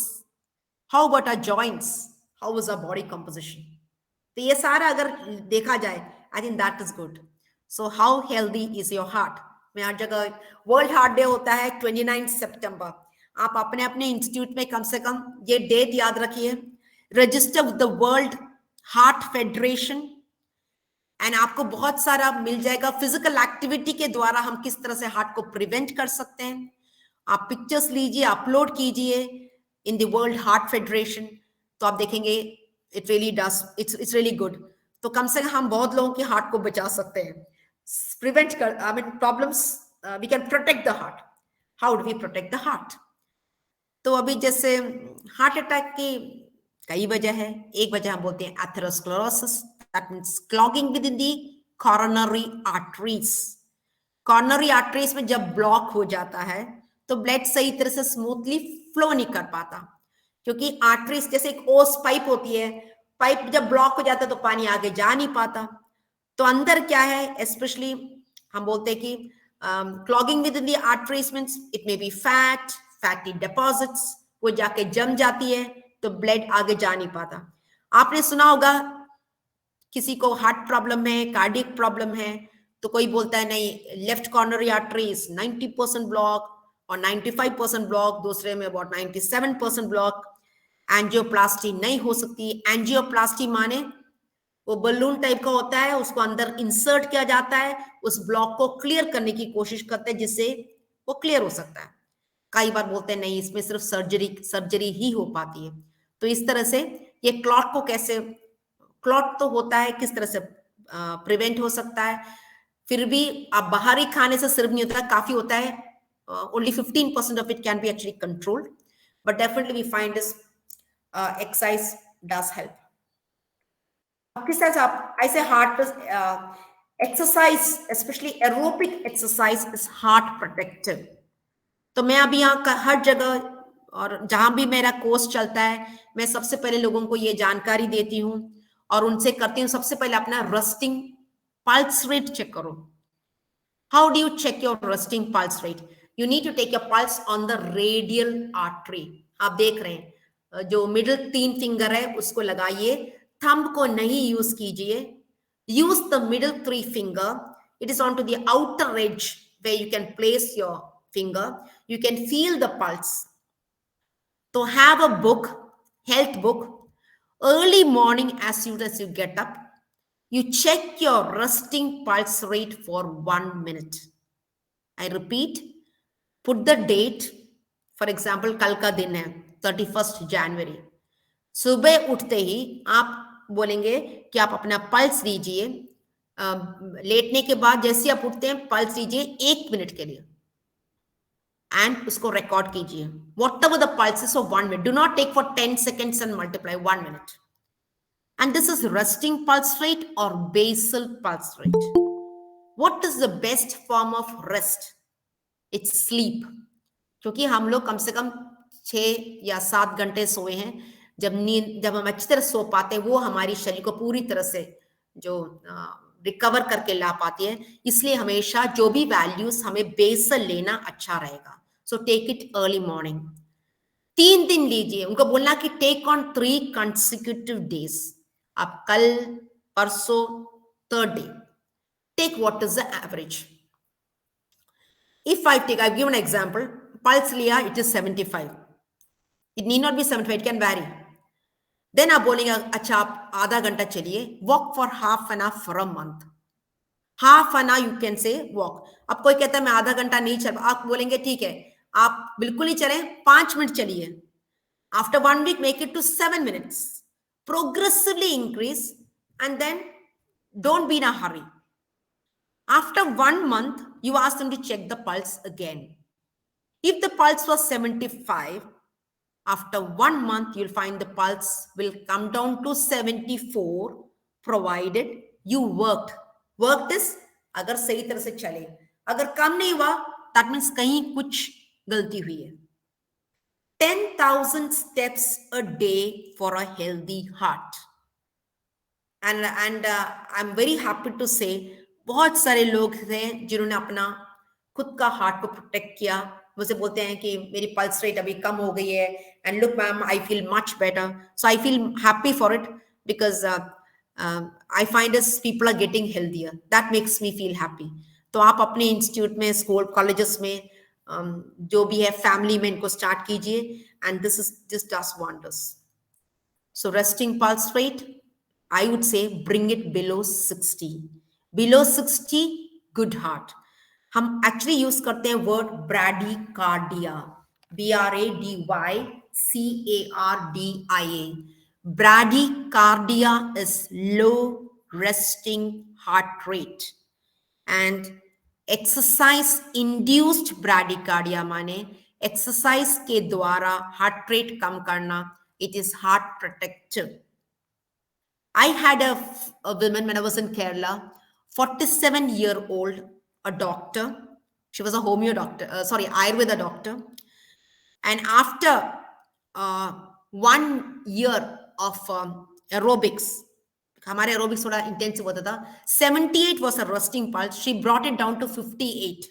How about our joints? How is our body composition? तो ये सारा अगर देखा जाए, I think that is good. So how healthy is your heart? मैं हर जगह world heart day होता है 29 सितंबर. आप अपने अपने इंस्टीट्यूट में कम से कम ये डेट याद रखिए, register with the world heart federation, and आपको बहुत सारा मिल जाएगा फिजिकल एक्टिविटी के द्वारा हम किस तरह से हार्ट को प्रिवेंट कर सकते हैं. आप पिक्चर्स लीजिए, अपलोड कीजिए in the world heart federation, तो आप देखेंगे it really does, it's really good. तो कम से कम हम बहुत लोगों के हार्ट को बचा सकते हैं, प्रिवेंट कर, I mean problems, we can protect the heart. How do we protect the heart? तो अभी जैसे हार्ट अटैक की कई वजह है. एक वजह हम बोलते हैं atherosclerosis, that means clogging within the coronary arteries. coronary arteries में जब ब्लॉक हो जाता है तो ब्लड सही तरह से स्मूथली फ्लो नहीं कर पाता, क्योंकि आर्टरीज जैसे एक ओस पाइप होती है, पाइप जब ब्लॉक हो जाता है तो पानी आगे जा नहीं पाता. तो अंदर क्या है, स्पेशली हम बोलते हैं कि clogging within the arteries means it may be fat, fatty deposits, वो जाके जम जाती है तो ब्लड आगे जा नहीं पाता. आपने सुना होगा किसी को हार्ट प्रॉब्लम है, कार्डियक प्रॉब्लम है, तो कोई बोलता है नहीं, लेफ्ट कॉर्नरी आर्टरीज 90% ब्लॉक और 95% ब्लॉक, दूसरे में अबाउट 97% ब्लॉक, एंजियोप्लास्टी नहीं हो सकती. एंजियोप्लास्टी माने वो बलून टाइप का होता है, उसको अंदर इंसर्ट किया जाता है, उस ब्लॉक को क्लियर करने की कोशिश करते हैं जिससे वो क्लियर हो सकता है। कई बार बोलते हैं नहीं, इसमें सिर्फ सर्जरी ही हो पाती है। तो इस तरह से ये क्लॉट को कैसे, क्लॉट तो होता है, किस तरह से प्रिवेंट हो सकता है। फिर भी आप बाहरी खाने से सिर्फ नहीं होता, काफी होता है। only 15% of it can be actually controlled, but definitely we find this exercise does help. किस तरह से आप ऐसे heart exercise, specially aerobic exercise is heart protective. तो मैं अभी यहाँ हर जगह और जहां भी मेरा कोर्स चलता है, मैं सबसे पहले लोगों को ये जानकारी देती हूँ और उनसे करती हूँ, सबसे पहले अपना रेस्टिंग पल्स रेट चेक करो। How do you check your resting pulse rate? You need to take your pulse on the radial artery. आप देख रहे हैं जो मिडिल 3 फिंगर है उसको लगाइए, थंब को नहीं यूज कीजिए। Use the middle 3 finger. It is onto the outer edge where you can place your finger. You can feel the pulse. So have a book, health book. Early morning as soon as you get up, you check your resting pulse rate for 1 minute. I repeat, put the date. For example, कल का दिन है 31st January. सुबह उठते ही आप बोलेंगे कि आप अपना पल्स लीजिए। लेटने के बाद जैसे आप उठते हैं पल्स लीजिए 1 मिनट के लिए एंड उसको रिकॉर्ड कीजिए। Whatever the pulse is of 1 minute. Do not take for 10 seconds and multiply 1 minute. And this is resting pulse rate or basal pulse rate. What is the best form of rest? It's sleep. क्योंकि हम लोग कम से कम 6 या 7 घंटे सोए हैं। जब हम अच्छी तरह सो पाते हैं वो हमारी शरीर को पूरी तरह से जो रिकवर करके ला पाती है। इसलिए हमेशा जो भी वैल्यूज हमें बेसल लेना अच्छा रहेगा। So take it early morning. 3 दिन लीजिए, उनको बोलना कि टेक ऑन 3 कंसेक्यूटिव डेज। आप कल, परसों, 3rd day, take what is the average. If I've given an example, pulse liya, it is 75. It need not be 75, it can vary. Then आप बोलेंगे अच्छा आप आधा घंटा चलिए, walk for half an hour for a month. Half an hour you can say walk. अब कोई कहता है मैं आधा घंटा नहीं चल, आप बोलेंगे ठीक है आप बिल्कुल ही चलें, 5 मिनट चलिए। After 1 week, make it to 7 minutes. Progressively increase and then don't be in a hurry. After 1 month, you ask them to check the pulse again. If the pulse was 75, after 1 month, you'll find the pulse will come down to 74, provided you worked. Worked is, अगर सही तरह से चले, अगर कम नहीं हुआ, that means कहीं कुछ गलती हुई है। 10,000 steps a day for a healthy heart. And I'm very happy to say बहुत सारे लोग हैं जिन्होंने अपना खुद का हार्ट को प्रोटेक्ट किया। मुझे बोलते हैं कि मेरी पल्स रेट अभी कम हो गई है and look ma'am I feel much better. So I feel happy for it because I find this people are getting healthier. That makes me feel happy. तो आप अपने इंस्टीट्यूट में, स्कूल, कॉलेजेस में जो भी है, फैमिली में इनको स्टार्ट कीजिए and this does wonders. So resting pulse rate, I would say bring it below 60. Below 60, good heart. हम actually use करते हैं word bradycardia. B-R-A-D-Y-C-A-R-D-I-A. Bradycardia is low resting heart rate. And exercise induced bradycardia माने exercise के द्वारा heart rate कम करना, it is heart protective. I had a woman when I was in Kerala, 47-year-old, a doctor. She was a homeo doctor, Ayurveda doctor. And after 1 year of aerobics, हमारे aerobics थोड़ा intensive होता था, 78 was her resting pulse. She brought it down to 58.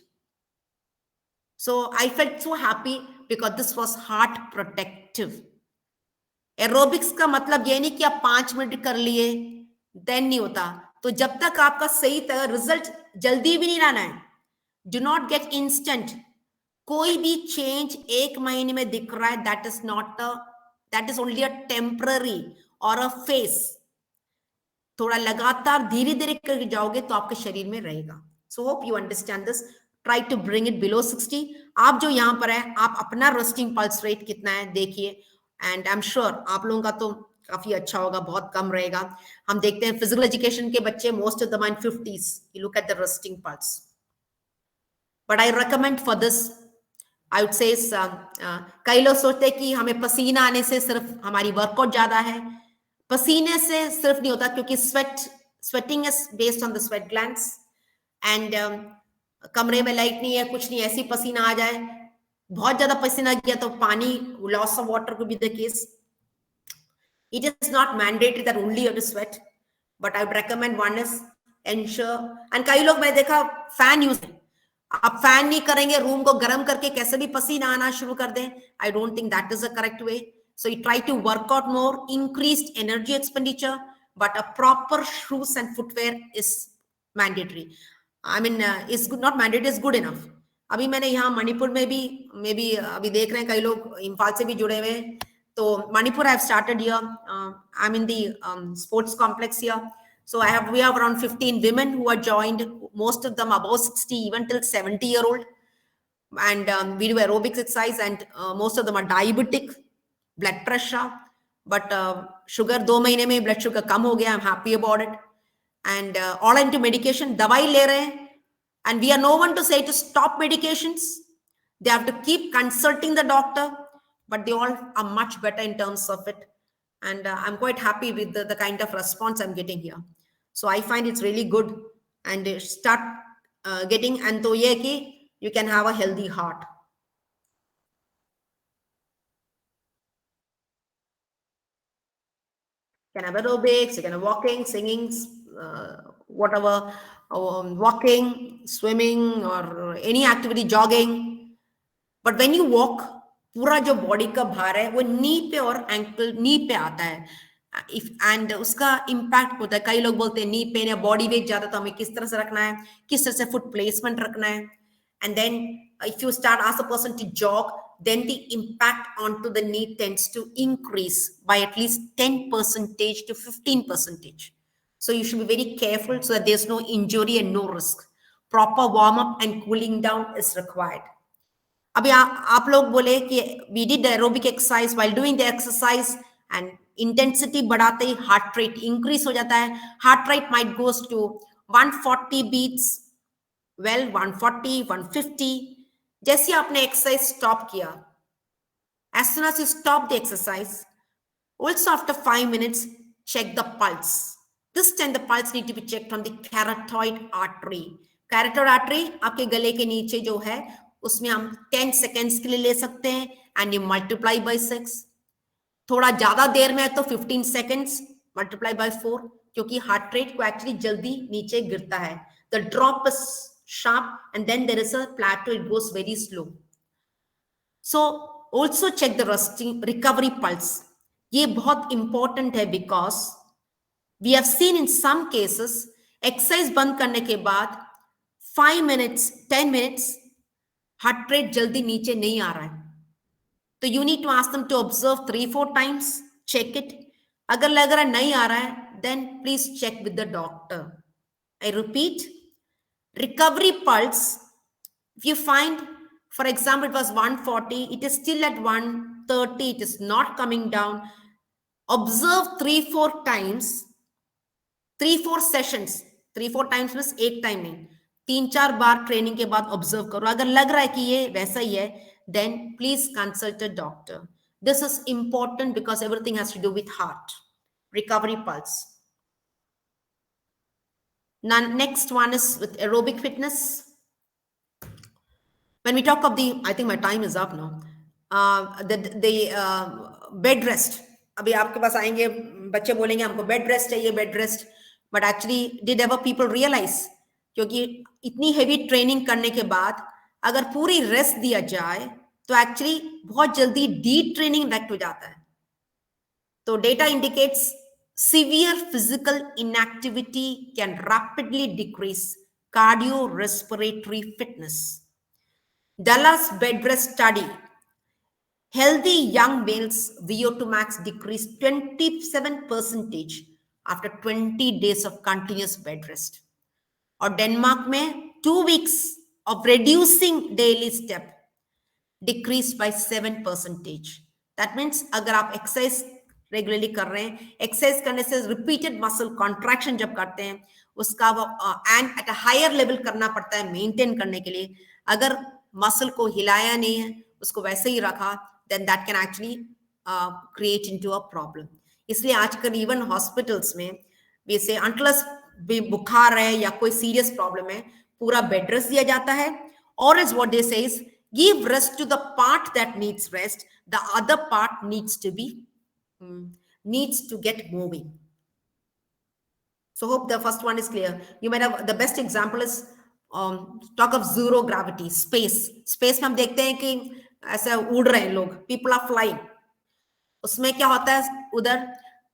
So I felt so happy because this was heart protective. Aerobics का मतलब ये नहीं कि आप 5 मिनट कर लिए देन नहीं होता। तो जब तक आपका सही तरह रिजल्ट जल्दी भी नहीं लाना है, डू नॉट गेट इंस्टेंट। कोई भी चेंज 1 महीने में दिख रहा है, that is only a temporary और अ फेस। थोड़ा लगातार धीरे धीरे करके जाओगे तो आपके शरीर में रहेगा. So hope you understand this. Try to bring it below 60. आप जो यहाँ पर है, आप अपना रेस्टिंग पल्स रेट कितना है देखिए, एंड आई एम श्योर आप लोगों का तो काफी अच्छा होगा, बहुत कम रहेगा. हम देखते हैं फिजिकल एजुकेशन के बच्चे most of the in 50s. You look at the resting pulse. But I recommend for this, I would say कई लोग सोचते हैं कि हमें पसीना आने से सिर्फ हमारी वर्कआउट ज्यादा है. पसीने से सिर्फ नहीं होता, क्योंकि sweating is based on the sweat glands. And कमरे में लाइट नहीं है, कुछ नहीं, ऐसी पसीना आ जाए, बहुत ज्यादा पसीना गया तो पानी, loss of water could be the case. It is not mandatory that only you have to sweat, but I would recommend one is ensure. And कई लोग मैं देखा फैन यूज, आप फैन नहीं करेंगे, रूम को गर्म करके कैसे भी पसीना आना शुरू कर दें. I don't think that is the correct way. So you try to work out more, increased energy expenditure, but a proper shoes and footwear is mandatory. I mean, is good, not mandatory, is good enough. अभी मैंने यहाँ मणिपुर में भी, may be अभी देख रहे हैं कई लोग इम्फाल से भी जुड़े हुए हैं. तो Manipur I have started here. I'm in the sports complex here. So we have around 15 women who are joined, most of them above 60, even till 70-year-old. And we do aerobics exercise, and most of them are diabetic, blood pressure. But sugar 2 महीने में blood sugar कम हो गया. I'm happy about it. And all into medication, दवाई ले रहे हैं. And we are no one to say to stop medications. They have to keep consulting the doctor, but they all are much better in terms of it. And I'm quite happy with the kind of response I'm getting here. So I find it's really good. And start getting, and to ye ki you can have a healthy heart. You can have aerobics, you can have walking, singing, whatever, walking, swimming, or any activity, jogging. But when you walk, पूरा जो body का भार है वो नी पे और ankle, नी पे आता है. एंड उसका इम्पैक्ट होता है. कई लोग बोलते हैं नी पेन या बॉडी वेट ज्यादा, तो हमें किस तरह से रखना है, किस तरह से फुट प्लेसमेंट रखना है. And then if you start ask a person to jog, then the impact onto the knee tends to increase by at least 10% to 15%. So you should be very careful so that there's no injury and no risk. Proper warm up and cooling down is required. अभी आप लोग बोले कि we did the aerobic exercise, while doing the exercise and intensity बढ़ाते ही heart rate increase हो जाता है. Heart rate might goes to 140 beats, well 140, 150. जैसे आपने एक्सरसाइज स्टॉप किया, as soon as you stop the exercise, also after 5 minutes, check the pulse. This time the pulse need to be checked from the carotid artery. Carotid artery आपके गले के नीचे जो है, उसमें हम 10 seconds के लिए ले सकते हैं, and you multiply by 6. थोड़ा ज्यादा देर में है तो 15 seconds multiply by 4, क्योंकि हार्ट रेट को एक्चुअली जल्दी नीचे गिरता है. The drop is sharp and then there is a plateau, it goes very slow. So also check the recovery pulse. ये बहुत important है, because we have seen in some cases exercise बंद करने के बाद 5 minutes, 10 minutes heart rate जल्दी नीचे नहीं आ रहा है. तो you need to ask them to observe 3-4 times, check it. अगर लग रहा नहीं आ रहा है, then please check with the doctor. I repeat, recovery pulse, if you find, for example, it was 140, it is still at 130, it is not coming down, observe 3-4 times, 3-4 sessions. 3-4 times means 1 time नहीं, 3-4 बार training के बाद observe करो. अगर लग रहा है कि ये वैसा ही है, then please consult a doctor. This is important because everything has to do with heart. Recovery pulse. Now, next one is with aerobic fitness. When we talk of the, I think my time is up now. The bed rest. अभी आपके पास आएंगे बच्चे बोलेंगे हमको bed rest चाहिए, bed rest. But actually did ever people realise, क्योंकि इतनी heavy training करने के बाद अगर पूरी रेस्ट दिया जाए तो एक्चुअली बहुत जल्दी डी ट्रेनिंग इफेक्ट हो जाता है. तो data indicates severe physical inactivity can rapidly decrease cardiorespiratory fitness. Dallas bed rest study, healthy young males VO2 max decreased 27% after 20 days of continuous bed rest. और डेनमार्क में 2 weeks of reducing daily step decreased by 7%. That means अगर आप exercise regularly कर रहे हैं, exercise करने से repeated muscle contraction जब करते हैं, उसका वो end at a higher level करना पड़ता है मेंटेन करने के लिए. अगर मसल को हिलाया नहीं है, उसको वैसे ही रखा, then that can actually create into a problem. इसलिए आजकल इवन हॉस्पिटल्स में वैसे अनलेस बुखार है या कोई सीरियस प्रॉब्लम है, पूरा बेड रेस्ट दिया जाता है. Or is what they say is give rest to the part that needs rest, the other part needs to get moving. So hope the first one is clear. You might have the best example is talk of zero gravity, space में हम देखते हैं कि ऐसे उड़ रहे हैं लोग, people are flying. उसमें क्या होता है, उधर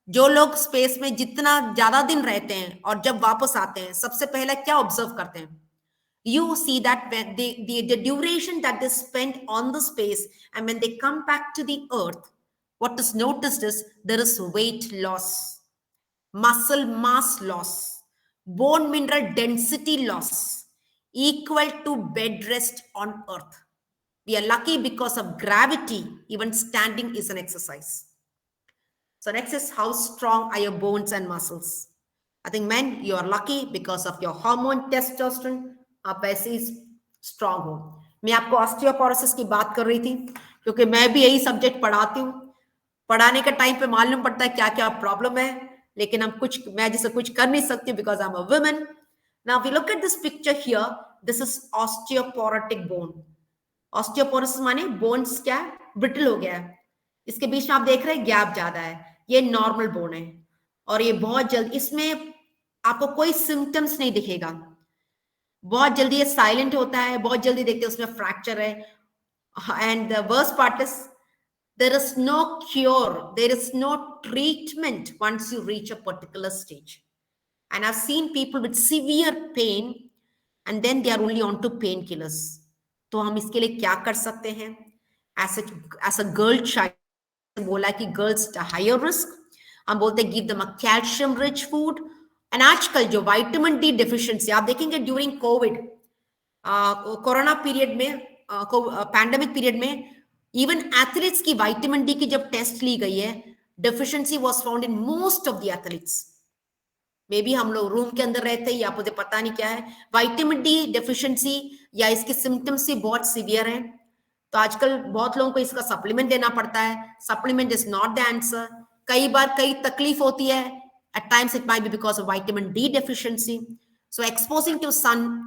जो लोग स्पेस में जितना ज्यादा दिन रहते हैं और जब वापस आते हैं, सबसे पहले क्या ऑब्जर्व करते हैं? You see that when the duration that they spend on the space and when they come back to the earth, what is noticed is there is weight loss, muscle mass loss, bone mineral density loss equal to bed rest on earth. We are lucky because of gravity, even standing is an exercise. So next is how strong are your bones and muscles? I think men, you are lucky because of your hormone testosterone. आप ऐसे ही strong हो. मैं आपको osteoporosis की बात कर रही थी क्योंकि मैं भी यही सब्जेक्ट पढ़ाती हूँ. पढ़ाने के टाइम पे मालूम पड़ता है क्या क्या प्रॉब्लम है, लेकिन मैं जैसे कुछ कर नहीं सकती because I am a woman. Now we look at this picture here, this is osteoporotic bone. Osteoporosis माने बोन्स क्या ब्रिटल हो गया है. इसके बीच में आप देख रहे हैं गैप ज्यादा है. ये नॉर्मल बोन है और ये बहुत जल्दी, इसमें आपको कोई सिम्टम्स नहीं दिखेगा, बहुत जल्दी ये साइलेंट होता है, बहुत जल्दी देखते हैं उसमें फ्रैक्चर है. And the worst part is there is no cure, there is no treatment once you reach a particular stage. And I have seen people with severe pain and then they are only on to pain killers. तो हम इसके लिए क्या कर सकते हैं? As a girl child बोला कि गर्ल्स हायर रिस्क, हम बोलते हैं give them a calcium rich food. And आजकल जो विटामिन डी डेफिशिएंसी आप देखेंगे ड्यूरिंग कोविड, कोरोना पीरियड में, पैंडेमिक पीरियड में, इवन एथलीट्स की विटामिन डी की जब टेस्ट ली गई है, deficiency was found in most of the athletes. May be हम लोग रूम के अंदर रहते हैं या मुझे पता नहीं क्या है, विटामिन डी डेफिशिएंसी या इसके सिम्टम्स ही बहुत सीवियर हैं. तो आजकल बहुत लोगों को इसका सप्लीमेंट देना पड़ता है. Supplement is not the answer. कई बार कई तकलीफ होती है. At times it might be because of vitamin D deficiency. So exposing to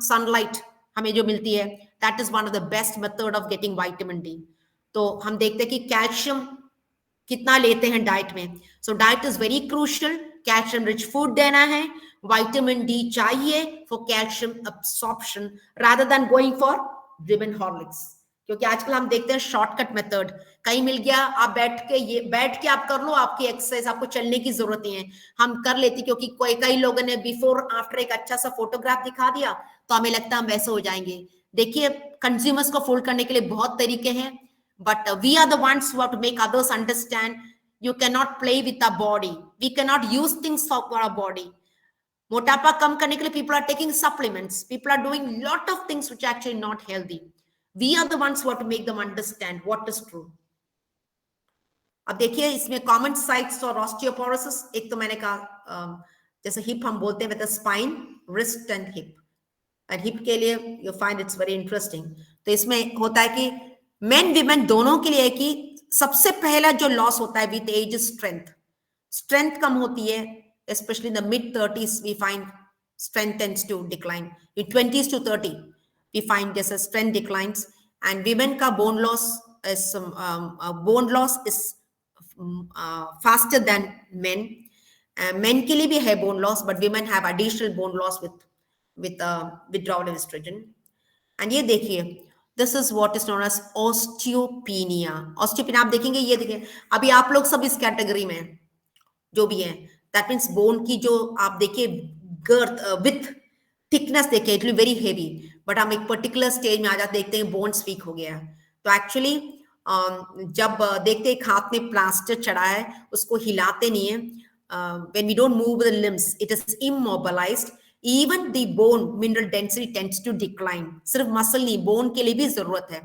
sunlight हमें जो मिलती है, that is one of the best method of getting vitamin D. तो हम देखते हैं कि कैल्शियम कितना लेते हैं डाइट में. So diet is very crucial. Calcium rich food देना है, विटामिन डी चाहिए for calcium absorption rather than going for women horlicks. क्योंकि आजकल हम देखते हैं शॉर्टकट मेथड, कहीं मिल गया आप बैठ के आप कर लो आपकी एक्सरसाइज, आपको चलने की जरूरत नहीं है. हम कर लेते क्योंकि कई लोगों ने बिफोर आफ्टर एक अच्छा सा फोटोग्राफ दिखा दिया तो हमें लगता है हम वैसे हो जाएंगे. देखिए कंज्यूमर्स को फूल करने के लिए बहुत तरीके हैं, but we are the ones who have to make others understand you can not play with our body, we can not use things for our body. मोटापा कम करने के लिए people are taking supplements, people are doing lot of things which actually not healthy. We are the ones who have to make them understand what is true. अब देखिए इसमें common sites और osteoporosis, एक तो मैंने कहा जैसे हिप हम बोलते हैं, with spine, wrist and hip. And hip के लिए you find its very interesting. तो इसमें होता है कि मेन विमेन दोनों के लिए कि सबसे पहला जो लॉस होता है विद एज इज स्ट्रेंथ कम होती है, specially in the mid 30s we find strength tends to decline. In 20s to 30 we find just a strength declines, and women ka bone loss is faster than men. Men ke liye bhi hai bone loss, but women have additional bone loss with withdrawal of estrogen. And ye dekhiye, this is what is known as osteopenia. Osteopenia आप देखेंगे, ये देखिए अभी आप लोग सब इस category में जो भी हैं, that means bone की जो आप देखिए girth width थिकनेस देखिए, it will very heavy, but हम एक पर्टिकुलर स्टेज में आ जाते देखते हैं बोन्स वीक हो गया. तो एक्चुअली जब देखते हैं हाथ में प्लास्टर चढ़ा है, उसको हिलाते नहीं है, when we don't move the limbs, it is immobilized. Even the bone mineral density tends to decline. सिर्फ मसल नहीं, bone के लिए भी जरूरत है.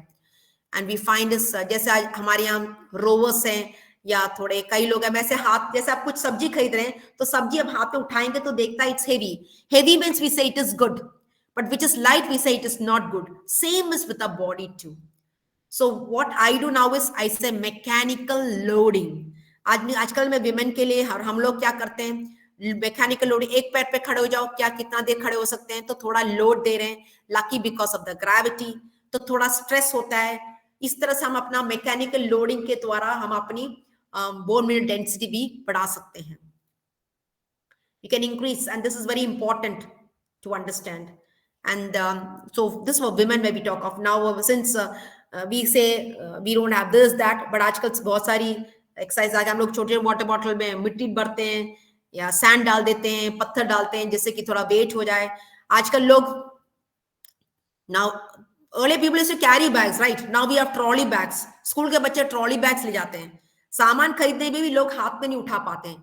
And we find this, जैसे आज हमारे यहाँ रोवर्स हैं या थोड़े कई लोग हैं, वैसे हाथ, जैसे आप कुछ सब्जी खरीद रहे हैं तो सब्जी अब हाथ में उठाएंगे तो देखता है it's heavy. Heavy means we say it is good, but which is light we say it is not good. Same is with our body too. So what I do now is I say mechanical loading. आजकल में women के लिए हम लोग क्या करते हैं, mechanical loading. एक पैर पे खड़े हो जाओ, क्या कितना देर खड़े हो सकते हैं, तो थोड़ा लोड दे रहे हैं. Lucky because of the gravity, तो थोड़ा स्ट्रेस होता है. इस तरह से हम अपना मैकेनिकल लोडिंग के द्वारा हम अपनी बोन मिनरल डेंसिटी भी बढ़ा सकते हैं. You can increase, and this is very important to understand. And so this was women where we talk of. Now since we say we don't have this that, but आजकल बहुत सारी exercise, आज हम लोग छोटे वाटर बॉटल में मिट्टी भरते हैं या सैंड डाल देते हैं, पत्थर डालते हैं जिससे कि थोड़ा वेट हो जाए. आजकल लोग, now earlier people used to carry bags, right? Now we have trolley bags. School के बच्चे ट्रॉली बैग्स ले जाते हैं. सामान खरीदने में भी लोग हाथ में नहीं उठा पाते हैं.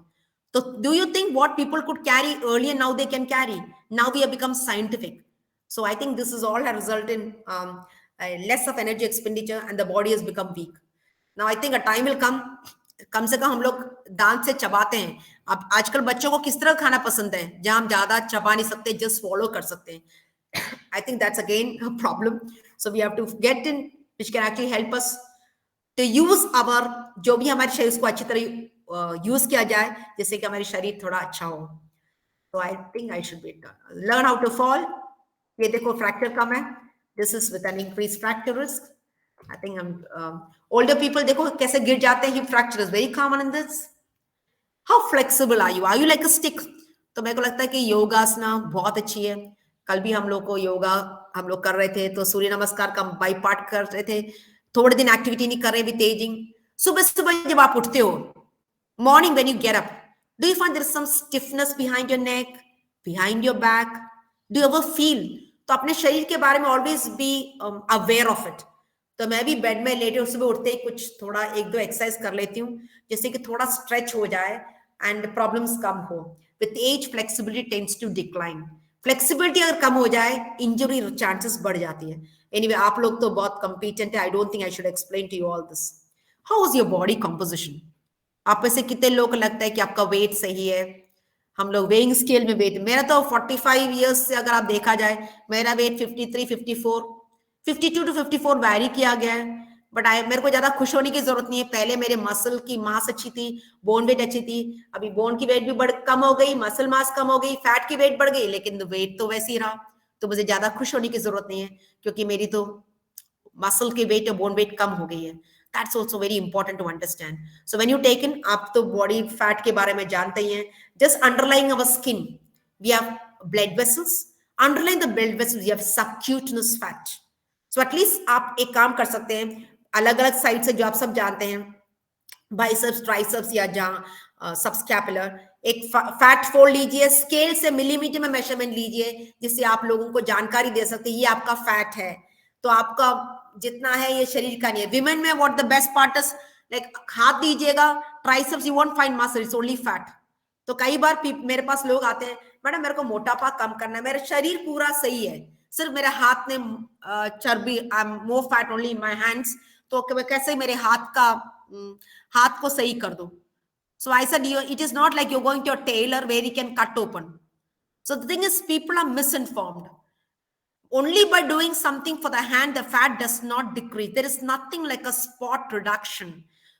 So do you think what people could carry earlier, now they can carry? Now we have become scientific. So I think this is all a result in less of energy expenditure, and the body has become weak. Now I think a time will come, कम से कम हम लोग दांत से चबाते हैं. अब आजकल बच्चों को किस तरह खाना पसंद है, जहां हम ज्यादा चबा नहीं सकते, जस्ट swallow कर सकते हैं. I think that's again a problem. So we have to get in which can actually help us to use our, जो भी हमारे शरीर को अच्छी तरह यूज किया जाए, जिससे कि हमारी शरीर थोड़ा अच्छा हो. So I think I should be learn how to fall. ये देखो फ्रैक्चर कम है. This is with an increased fracture risk. I think older people देखो कैसे गिर जाते हैं. Hip fracture is very common in this. How flexible are you? Are you like a stick? तो मेरे को लगता है कि योगासना बहुत अच्छी है. कल भी हम लोग को योगा हम लोग कर रहे थे, तो सूर्य नमस्कार का बाई पार्ट कर रहे थे. थोड़े दिन एक्टिविटी नहीं कर रहे विद एजिंग. सुबह सुबह जब आप उठते हो, morning when you get up, do you find there is some stiffness behind your neck, behind your back? Do you ever feel? तो अपने शरीर के बारे में always be aware of it. तो मैं भी बेड में लेटे सुबह उठते ही कुछ थोड़ा एक दो एक्सरसाइज कर लेती हूँ, जिससे कि थोड़ा स्ट्रेच हो जाए एंड प्रॉब्लम्स कम हो. With age flexibility tends to decline. Flexibility अगर कम हो जाए, इंजरी चांसेस बढ़ जाती है. एनीवे आप लोग तो बहुत कॉम्पिटेंट है. I don't think I should explain to you all this. How is your body composition? आप में से कितने लोग लगता है कि आपका वेट सही है? हम लोग वेइंग स्केल में वेट, मेरा तो 45 इयर्स से अगर आप देखा जाए, मेरा वेट 53, 54, 52 to 54 वैरी किया गया है. बट मेरे को ज्यादा खुश होने की जरूरत नहीं है. पहले मेरे मसल की मास अच्छी थी, बोन वेट अच्छी थी. अभी बोन की वेट भी कम हो गई, मसल मास कम हो गई, फैट की वेट बढ़ गई, लेकिन वेट तो वैसे ही रहा. तो मुझे ज्यादा खुश होने की जरूरत नहीं है, क्योंकि मेरी तो मसल की वेट और बोन वेट कम हो गई है. That's also very important to understand. So when you take in, आप तो body fat के बारे में जानते ही हैं. Just underlying our skin, we have blood vessels. Underlying the blood vessels, we have subcutaneous fat. So at least आप एक काम कर सकते हैं, अलग अलग साइड से जो आप सब जानते हैं, बाइसेप्स, ट्राइसेप्स या जहाँ सबस्कैपुलर, एक फैट फोल्ड लीजिए, स्केल से मिलीमीटर में मेजरमेंट लीजिए, जिससे आप लोगों को जानकारी दे सकते हैं ये आपका फैट है. तो आपका जितना है ये शरीर का नहीं है. विमेन में what the best part is, like हाथ दीजिएगा, triceps you won't find muscle, it's only fat. तो कई बार मेरे पास लोग आते हैं, मैडम मेरे को मोटापा कम करना है, मेरा शरीर पूरा सही है, सिर्फ मेरे हाथ में चर्बी, I am more fat only in my hands. तो कैसे मेरे हाथ को सही कर दो. So I said, it is not like you're going to a tailor where you can cut open. So the thing is, people are misinformed. Only by doing something for the hand, the fat does not decrease. There is nothing like a spot reduction.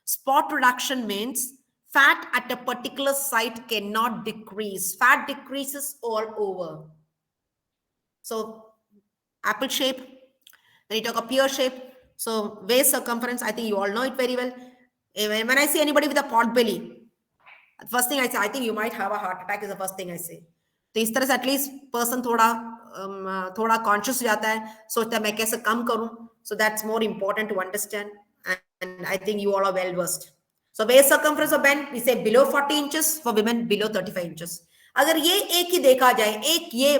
Spot reduction means fat at a particular site cannot decrease. Fat decreases all over. So apple shape, then you talk a pear shape. So waist circumference, I think you all know it very well. When I see anybody with a pot belly, the first thing I say, I think you might have a heart attack, is the first thing I say. तो इस तरह से at least person थोड़ा conscious हो जाता है, सोचता है मैं कैसे कम करूं. So that's more important to understand, and I think you all are well versed. So waist circumference of men we say below 40 inches, for women below 35 inches. अगर ये एक ही देखा जाए, एक ये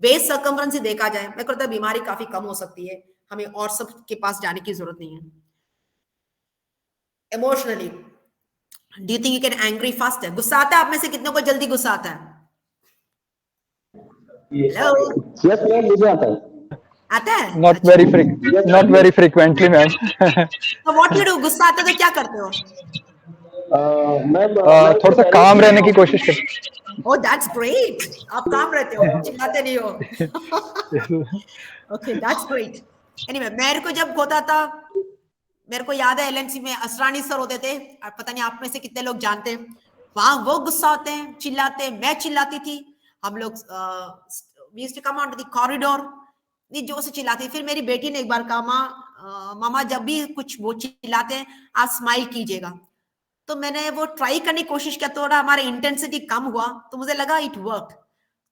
वेस्ट सर्कमफ्रेंस ही देखा जाए, मैं कहता हूं बीमारी काफी कम हो सकती है. हमें और सब के पास जाने की जरूरत नहीं है. Emotionally Do you think you get angry faster? गुस्सा आता है आप में से कितनों को जल्दी गुस्सा आता है? Hello? Yes, ma'am, मुझे आता है. आता है? Not very frequently, ma'am. So what do you do? गुस्सा आता है तो क्या करते हो? थोड़ा सा काम रहने की कोशिश करते. Oh, that's great. आप काम रहते हो, चिल्लाते नहीं हो. Okay, that's great. Anyway, मेरे को जब होता था, मेरे को याद है LNC में असरानी सर होते थे, पता नहीं आप में से कितने लोग जानते हैं. वहां वो गुस्सा होते हैं, चिल्लाते, मैं चिल्लाती थी. हम लोग we used to come onto the corridor, नहीं जो से चिल्लाती. फिर मेरी बेटी ने एक बार कहा, मामा जब भी कुछ वो चिल्लाते हैं आप स्माइल कीजिएगा. तो मैंने वो ट्राई करने की कोशिश किया, थोड़ा हमारा इंटेंसिटी कम हुआ, तो मुझे लगा इट वर्क.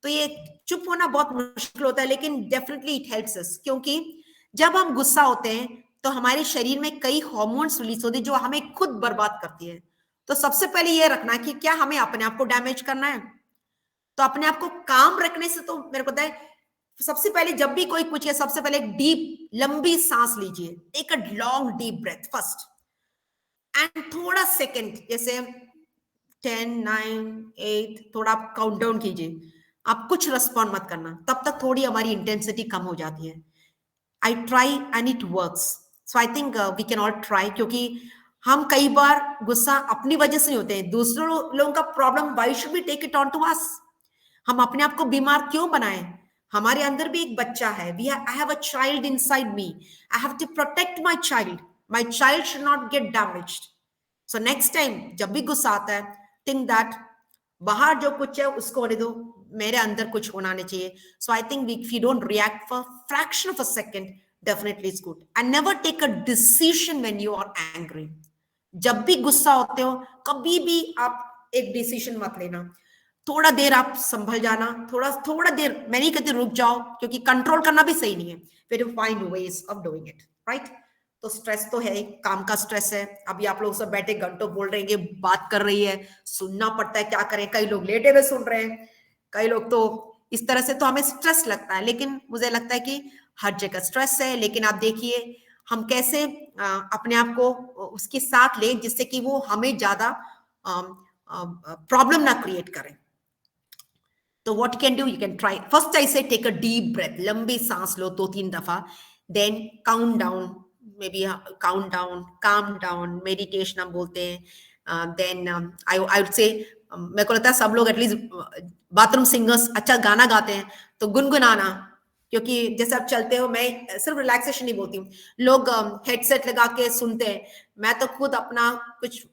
तो ये चुप होना बहुत मुश्किल होता है, लेकिन डेफिनेटली इट हेल्प्स अस, क्योंकि जब हम गुस्सा होते हैं तो हमारे शरीर में कई हार्मोन्स रिलीज होते हैं जो हमें खुद बर्बाद करती है. तो सबसे पहले ये रखना कि क्या हमें अपने आप को डैमेज करना है. तो अपने आप को काम रखने से, तो मेरे को पता है सबसे पहले जब भी कोई कुछ है, सबसे पहले डीप लंबी सांस लीजिए. Take a long deep breath first and थोड़ा सेकंड, जैसे 10, 9, 8 थोड़ा आप काउंट डाउन कीजिए. आप कुछ रिस्पॉन्ड मत करना, तब तक थोड़ी हमारी इंटेंसिटी कम हो जाती है. I try and it works. So I think we can all try, क्योंकि हम कई बार गुस्सा अपनी वजह से नहीं होते हैं, दूसरों लोगों का problem. Why should we take it on to us? हम अपने आप को बीमार क्यों बनाएं? हमारे अंदर भी एक बच्चा है. I have a child inside me. I have to protect my child. My child should not get damaged. So next time जब भी गुस्सा आता है, थिंक दैट बाहर जो कुछ है उसको होने दो, मेरे अंदर कुछ होना नहीं चाहिए. So I think if you don't react for fraction of a second, definitely it's good. And never take a decision when you are angry. जब भी गुस्सा होते हो, कभी भी आप एक डिसीजन मत लेना. थोड़ा देर आप संभल जाना, थोड़ा देर, मैं नहीं कहती रुक जाओ, क्योंकि कंट्रोल करना भी सही नहीं है. फिर you find ways of doing it, right? तो स्ट्रेस तो है, काम का स्ट्रेस है. अभी आप लोग सब बैठे घंटों बोल रहे हैं, बात कर रही है, सुनना पड़ता है, क्या करें. कई लोग लेटे हुए सुन रहे हैं, कई लोग तो इस तरह से, तो हमें स्ट्रेस लगता है. लेकिन मुझे लगता है कि हर जगह स्ट्रेस है, लेकिन आप देखिए हम कैसे अपने आप को उसके साथ लें, जिससे कि वो हमें ज्यादा प्रॉब्लम ना क्रिएट करें. तो what can do, you can try. First आई से टेक अ डीप ब्रेथ, लंबी सांस लो 2-3 दफा. Then count down, maybe count down, calm down, meditation हम बोलते हैं. देन आई वुड से, मेरे को लगता है सब लोग एटलीस्ट बाथरूम सिंगर्स अच्छा गाना गाते हैं, तो गुनगुनाना. क्योंकि जैसे आप चलते हो, मैं सिर्फ रिलैक्सेशन नहीं बोलती हूँ, लोग हेडसेट लगा के सुनते हैं, मैं तो खुद अपना कुछ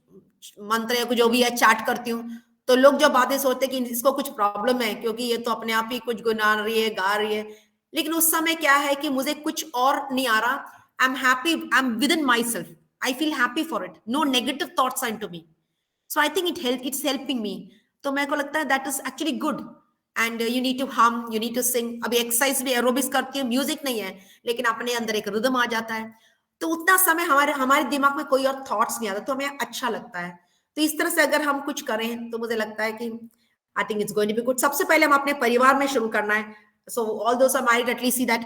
मंत्र या जो भी है चैट करती हूँ. तो लोग जो बातें सोचते हैं कि इसको कुछ प्रॉब्लम है, क्योंकि ये तो अपने आप ही कुछ गुना रही है, गा रही है. लेकिन उस समय क्या है कि मुझे कुछ और नहीं आ रहा. I am happy, I am within myself, I feel happy for it. No negative thoughts are into me. So I think it's helping me. तो मेरे को लगता है that is actually good. And you need to hum, you need to sing. अभी exercise भी aerobics करती हूँ, music नहीं है, लेकिन अपने अंदर एक रिदम आ जाता है. तो उतना समय हमारे दिमाग में कोई और थॉट्स नहीं आता, तो हमें अच्छा लगता है. तो इस तरह से अगर हम कुछ करें, तो मुझे लगता है कि I think it's going to be good. सबसे पहले हम अपने परिवार में शुरू करना है. So all those are married, at least see that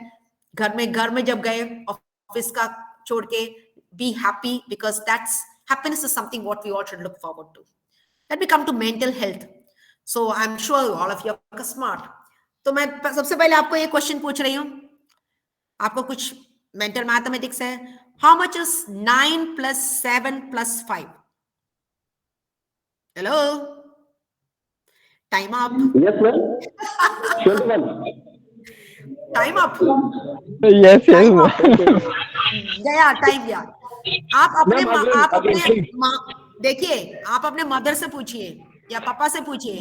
घर में जब गए, ऑफिस का छोड़ के, be happy, because that's happiness is something what we all should look forward to. Let me come to mental health. So I am sure all of you are smart. तो मैं सबसे पहले आपको ये क्वेश्चन पूछ रही हूँ, आपको कुछ मेंटल मैथमेटिक्स है. How much is 9 + 7 + 5? Hello? Time up. Yes, ma'am. 21. Time up. Yes. गया टाइम गया. आप अपने देखिए, आप अपने मदर से पूछिए या पापा से पूछिए,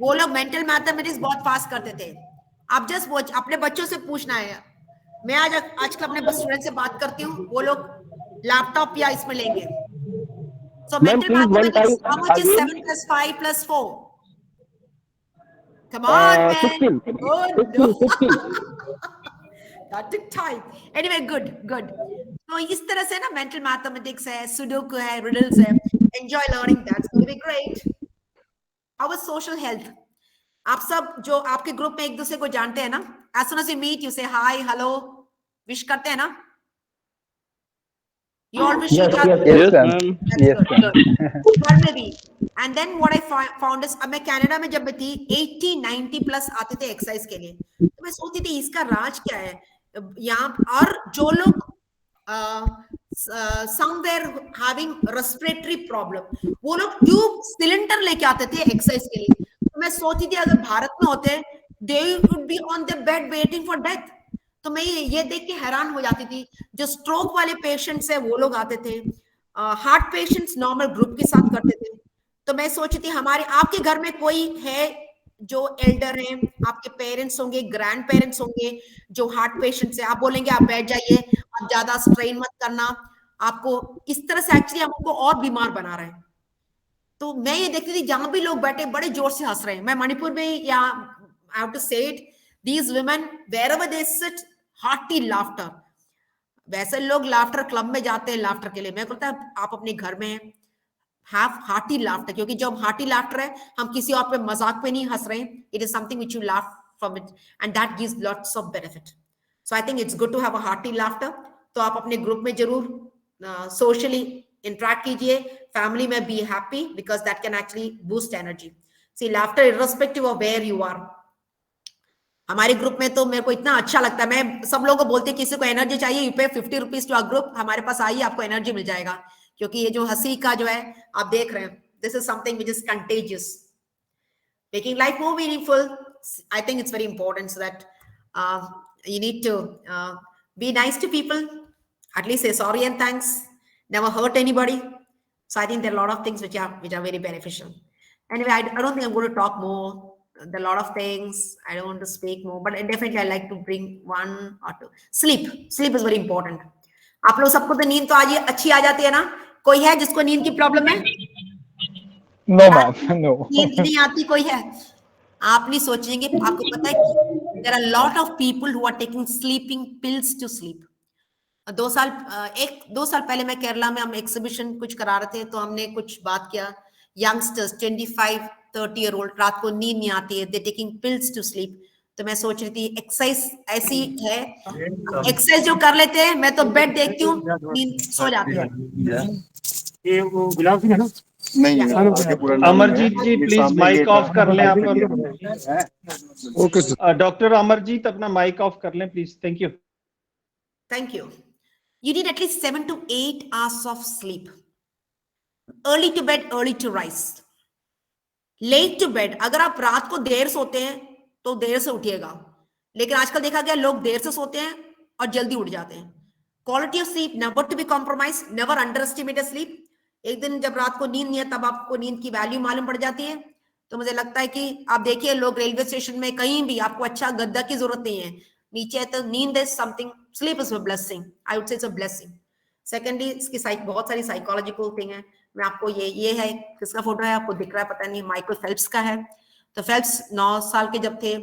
वो लोग मेंटल मैथमेटिक्स बहुत फास्ट करते थे. आप जस्ट अपने बच्चों से पूछना है. मैं आजकल अपने स्टूडेंट से बात करती हूँ, वो लोग लैपटॉप या इसमें लेंगे. So mental mathematics, how much is 7 + 5 + 4? Come on, man. 16. Oh, no. That took time. Anyway, good. So इस तरह से ना mental mathematics है, sudoku है, riddles है. Enjoy learning that. It's going to be great. How is social health? आप सब जो आपके ग्रुप में एक दूसरे को जानते हैं ना, as soon as you meet, you say hi, hello, wish करते हैं ना? You all wish Yes, each other? Yes, ma'am. That's Yes, good. ma'am. घर में भी. And then what I found is, अब मैं कनाडा में जब मैं थी 80-90 प्लस आते थे एक्सरसाइज के लिए, तो मैं सोचती थी इसका राज क्या है यहाँ. और जो लोग somewhere having respiratory problem, वो लोग ट्यूब सिलेंडर लेके आते थे एक्सरसाइज के लिए. तो मैं सोचती थी अगर भारत में होते, they would be on the bed waiting for death. तो मैं ये देख के हैरान हो जाती थी. जो स्ट्रोक वाले पेशेंट्स है वो लोग आते थे, हार्ट पेशेंट्स नॉर्मल ग्रुप के साथ करते थे. तो मैं सोचती थी हमारे आपके घर में कोई है जो एल्डर है, आपके पेरेंट्स होंगे, ग्रैंड पेरेंट्स होंगे जो हार्ट पेशेंट्स है, आप बोलेंगे आप बैठ जाइए, आप ज्यादा स्ट्रेन मत करना, आपको इस तरह से एक्चुअली हमको और बीमार बना रहे हैं. तो मैं ये देखती थी जहां भी लोग बैठे बड़े जोर से हंस रहे हैं. मैं मणिपुर में या आई हैव टू से it, these women wherever they sit, hearty laughter. वैसे लोग लाफ्टर क्लब में जाते हैं लाफ्टर के लिए, मैं कहता है आप अपने घर में हैव हार्टी लाफ्टर, क्योंकि जब हार्टी लाफ्टर है हम किसी और पे मजाक पे नहीं हंस रहे हैं. It is something which you laugh from it and that gives lots of benefit. So I think it's good to have a hearty laughter. तो आप अपने ग्रुप में जरूर सोशली इंटरेक्ट कीजिए, फैमिली में be happy because that can actually boost energy. See laughter irrespective of where you are. हमारे group में तो मेरे को इतना अच्छा लगता है, मैं सब लोगों को बोलती है किसी को एनर्जी चाहिए यू पे 50 रुपीज टू अ ग्रुप, हमारे पास आइए आपको एनर्जी मिल जाएगा. क्योंकि ये जो हंसी का जो है आप देख रहे हैं, this is something which is contagious, making life more meaningful. I think it's very important so that you need to be nice to people, at least say sorry and thanks, never hurt anybody. So I think there are a lot of things which are very beneficial. Anyway, I don't think I'm going to talk more. There are a lot of things I don't want to speak more, but definitely I like to bring one or two. Sleep is very important. आप लोग सबको तो नींद तो आज अच्छी आ जाती है ना? कोई है जिसको नींद की प्रॉब्लम है? No, ma'am. No. नींद नहीं आती कोई है? आप नहीं सोचेंगे, आपको पता है कि there are a lot of people who are taking sleeping pills to sleep. 2 साल पहले मैं केरला में हम एक्सिबिशन कुछ करा रहे थे, तो हमने कुछ बात किया. यंगस्टर्स 25-30 year old रात को नींद नहीं आती है, they taking pills to sleep. तो मैं सोच रही थी एक्सरसाइज ऐसी है, एक्सरसाइज जो कर लेते हैं, मैं तो बेड देखती हूँ नींद सो जाती है. ये वो गुलाब सिंह है ना? नहीं, अमरजीत जी प्लीज माइक ऑफ कर लें आप. Okay sir. डॉक्टर अमरजीत अपना माइक ऑफ कर लें please. Thank you. Thank you. You need at least 7 to 8 hours of sleep. Early to bed, early to rise. Late to bed, अगर आप रात को देर सोते हैं तो देर से उठिएगा, लेकिन आजकल देखा गया लोग देर से सोते हैं और जल्दी उठ जाते हैं. Quality of sleep never to be compromised. Never underestimate sleep. एक दिन जब रात को नींद नहीं है तब आपको नींद की वैल्यू मालूम पड़ जाती है. तो मुझे लगता है कि आप देखिए लोग रेलवे स्टेशन में कहीं भी आपको अच्छा गद्दा की जरूरत नहीं है, नीचे है तो नींद is something. Sleep is a blessing. I would say it's a blessing. Secondly इसकी बहुत सारी साइकोलॉजिकल थिंग है. मैं आपको ये है, किसका फोटो है आपको दिख रहा है पता नहीं, माइकल फेल्प्स का है. तो फेल्प्स 9 साल के जब थे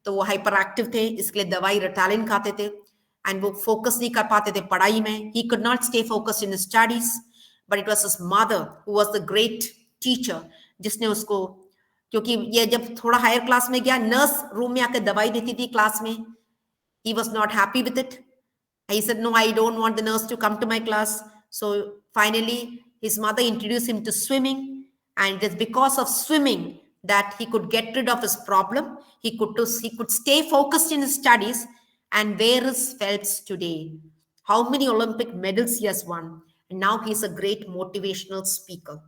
तो वो हाइपर एक्टिव थे, इसके लिए दवाई रिटालिन खाते थे एंड वो फोकस नहीं कर पाते थे पढ़ाई में. He could not stay focused in studies, but it was his mother who was the great teacher जिसने उसको, क्योंकि ये जब थोड़ा हायर क्लास में गया, नर्स रूम में आकर दवाई देती थी क्लास में. He was not happy with it. He said, no, I don't want the nurse to come to my class. So finally, his mother introduced him to swimming. And it is because of swimming that he could get rid of his problem. He could stay focused in his studies. And where is Phelps today? How many Olympic medals he has won? And now he's a great motivational speaker.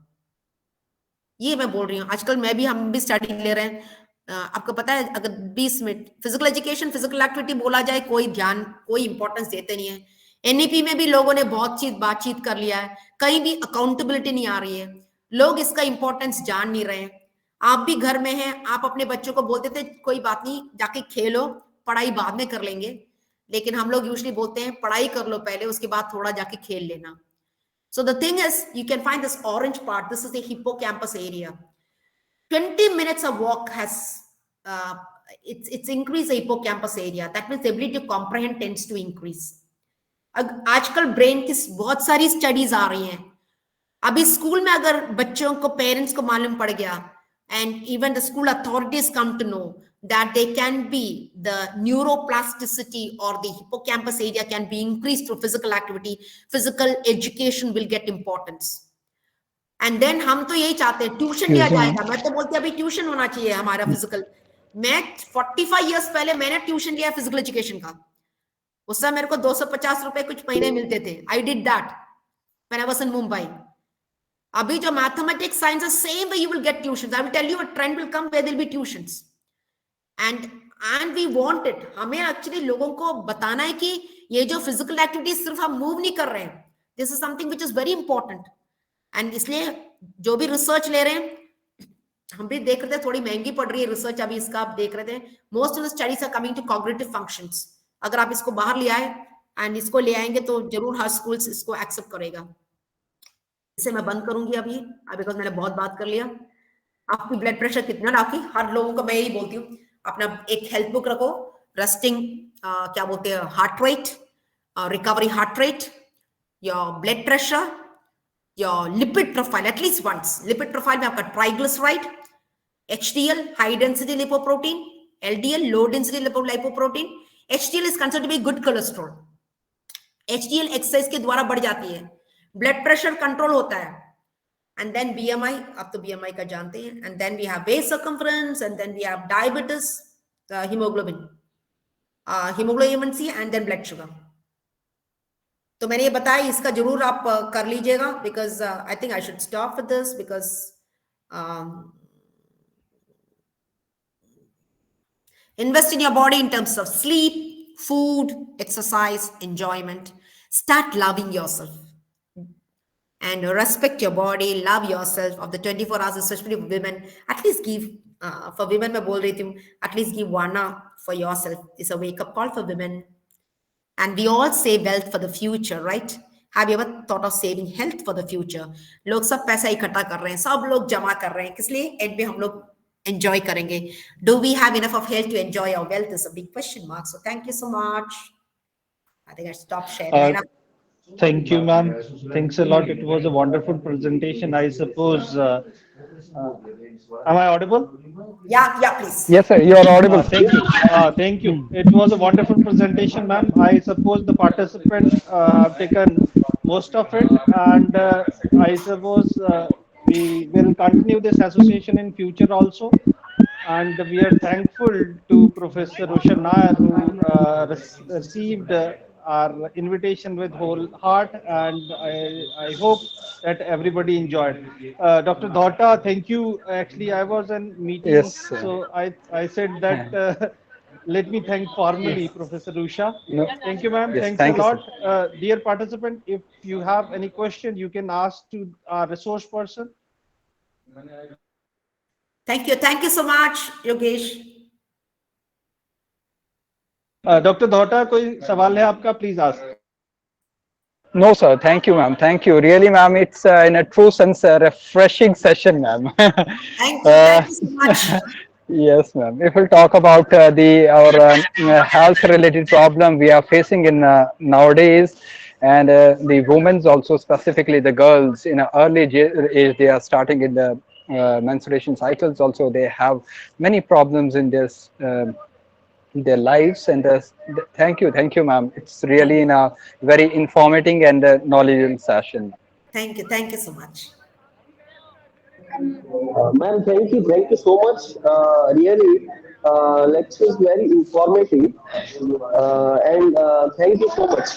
ये मैं बोल रही हूँ, आजकल हम भी study ले रहे हैं. आपको पता है अगर 20 minute physical education, physical activity बोला जाए, कोई इंपॉर्टेंस देते नहीं है. एनईपी में भी लोगों ने बहुत बातचीत कर लिया है, कहीं भी अकाउंटेबिलिटी नहीं आ रही है, लोग इसका इंपॉर्टेंस जान नहीं रहे हैं. आप भी घर में हैं, आप अपने बच्चों को बोलते थे कोई बात नहीं जाके खेलो, पढ़ाई बाद में कर लेंगे, लेकिन हम लोग यूजुअली बोलते हैं पढ़ाई कर लो पहले, उसके बाद थोड़ा जाके खेल लेना. So the thing is, you can find this orange part. This is the hippocampus area. 20 minutes of walk has it's increased the hippocampus area. That means the ability to comprehend tends to increase. आजकल brain की बहुत सारी studies आ रही हैं. अभी school में अगर बच्चों को, पेरेंट्स को मालूम पड़ गया, and even the school authorities come to know that they can be the neuroplasticity or the hippocampus area can be increased through physical activity. Physical education will get importance. And then हम तो यही चाहते हैं tuition लिया जाएगा. मैं तो बोलती अभी ट्यूशन होना चाहिए हमारा फिजिकल. मैं 45 इयर्स पहले मैंने ट्यूशन लिया फिजिकल एजुकेशन का. उस समय मेरे को 250 रुपए कुछ महीने मिलते थे. I did that when I was in Mumbai. अभी जो मैथमेटिक्स साइंस है same way you will get tuitions. I will tell you a trend will come where there will be tuitions and we want it. हमें actually लोगों को बताना है कि ये जो फिजिकल एक्टिविटी सिर्फ हम मूव नहीं कर रहे हैं. This is something which is very important. And इसलिए जो भी रिसर्च ले रहे हैं हम भी देख रहे थे, थोड़ी महंगी पड़ रही है रिसर्च अभी इसका. आप देख रहे थे most of the studies are coming to cognitive functions. अगर आप इसको बाहर ले आए एंड इसको ले आएंगे तो जरूर हर स्कूल इसको एक्सेप्ट करेगा. इसे मैं बंद करूंगी अभी बिकॉज मैंने बहुत बात कर लिया. आपकी ब्लड प्रेशर कितना ना, आपकी हर लोगों को मैं यही बोलती हूँ अपना एक हेल्थ बुक रखो. रेस्टिंग क्या बोलते हैं heart rate, recovery heart rate, your blood pressure, your lipid profile at least once. Lipid profile में आपका triglyceride, HDL high density lipoprotein, LDL low density lipoprotein. HDL is considered to be good cholesterol. HDL exercise के द्वारा बढ़ जाती है. Blood pressure control होता है. And then BMI, आप तो BMI का जानते हैं. And then we have waist circumference, and then we have diabetes, haemoglobin, haemoglobin and then blood sugar. तो मैंने ये बताया, इसका जरूर आप कर लीजिएगा because I think I should stop with this because invest in your body in terms of sleep, food, exercise, enjoyment. Start loving yourself and respect your body. Love yourself of the 24 hours, especially for women. At least give for women मैं बोल रही थी, at least give 1 hour for yourself. It's a wake up call for women. And we all save wealth for the future, right? Have you ever thought of saving health for the future? लोग सब पैसा इकट्ठा कर रहे हैं, सब लोग जमा कर रहे हैं, किस लिए? एंड में हम लोग enjoy करेंगे. Do we have enough of health to enjoy our wealth is a big question mark. So thank you so much. I think I stop sharing. Thank you, ma'am. Thanks a lot. It was a wonderful presentation. I suppose. Am I audible? Yeah, please. Yes, sir. You are audible. Thank you. Thank you. It was a wonderful presentation, ma'am. I suppose the participants have taken most of it, and I suppose we will continue this association in future also. And we are thankful to Professor Usha Nair, who received our invitation with whole heart, and I hope that everybody enjoyed. Dr. Dhota, thank you. Actually, I was in meeting, Yes, so I said that let me thank formally Professor Usha. No. Thank you, ma'am. Yes, Thanks thank a you, lot. Dear participant, if you have any question, you can ask to our resource person. Thank you so much, Yogesh. Dr. Dhota, कोई सवाल है आपका? Please ask. No, sir. Thank you, ma'am. Thank you. Really, ma'am, it's in a true sense a refreshing session, ma'am. Thank you so much. Yes, ma'am. If we'll talk about our health-related problem we are facing in nowadays, and the women's also, specifically the girls in an early age, they are starting in the menstruation cycles. Also, they have many problems in this. Their lives, and thank you, ma'am. It's really in a very informative and knowledgeable session. Thank you so much. Ma'am, thank you so much. Really, lecture is very informative, and thank you so much.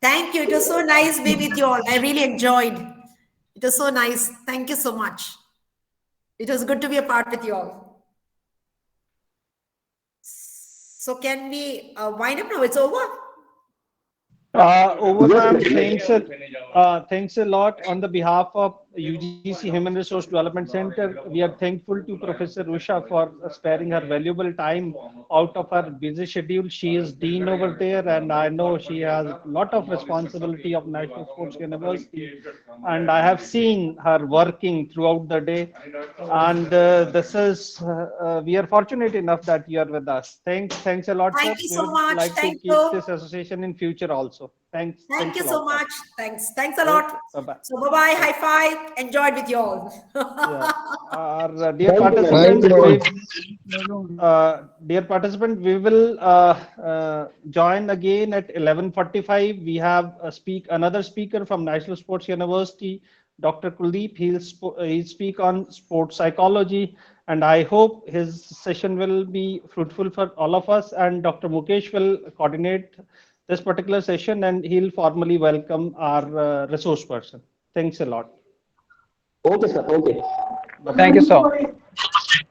Thank you. It was so nice being with you all. I really enjoyed. It was so nice. Thank you so much. It was good to be a part with you all. So can we wind up now? It's over? Over, ma'am. Thanks a lot. On the behalf of UGC Human Resource Development Center, we are thankful to Professor Usha for sparing her valuable time out of her busy schedule. She is dean over there, and I know she has a lot of responsibility of National Sports University, and I have seen her working throughout the day. And this is we are fortunate enough that you are with us. Thanks a lot, sir. Thank you so much. Like to keep this association in future also. Thanks. Thank you a so lot, ma'am. much. Thanks a lot. Bye-bye. So bye-bye, high five. Enjoyed with you all. Yeah. Our dear Thank you, ma'am. dear participant, we will join again at 11:45. We have another speaker from National Sports University, Dr. Kuldeep. He'll speak on sports psychology, and I hope his session will be fruitful for all of us. And Dr. Mukesh will coordinate this particular session, and he'll formally welcome our resource person. Thanks a lot. Okay, sir. Okay. Thank you so much.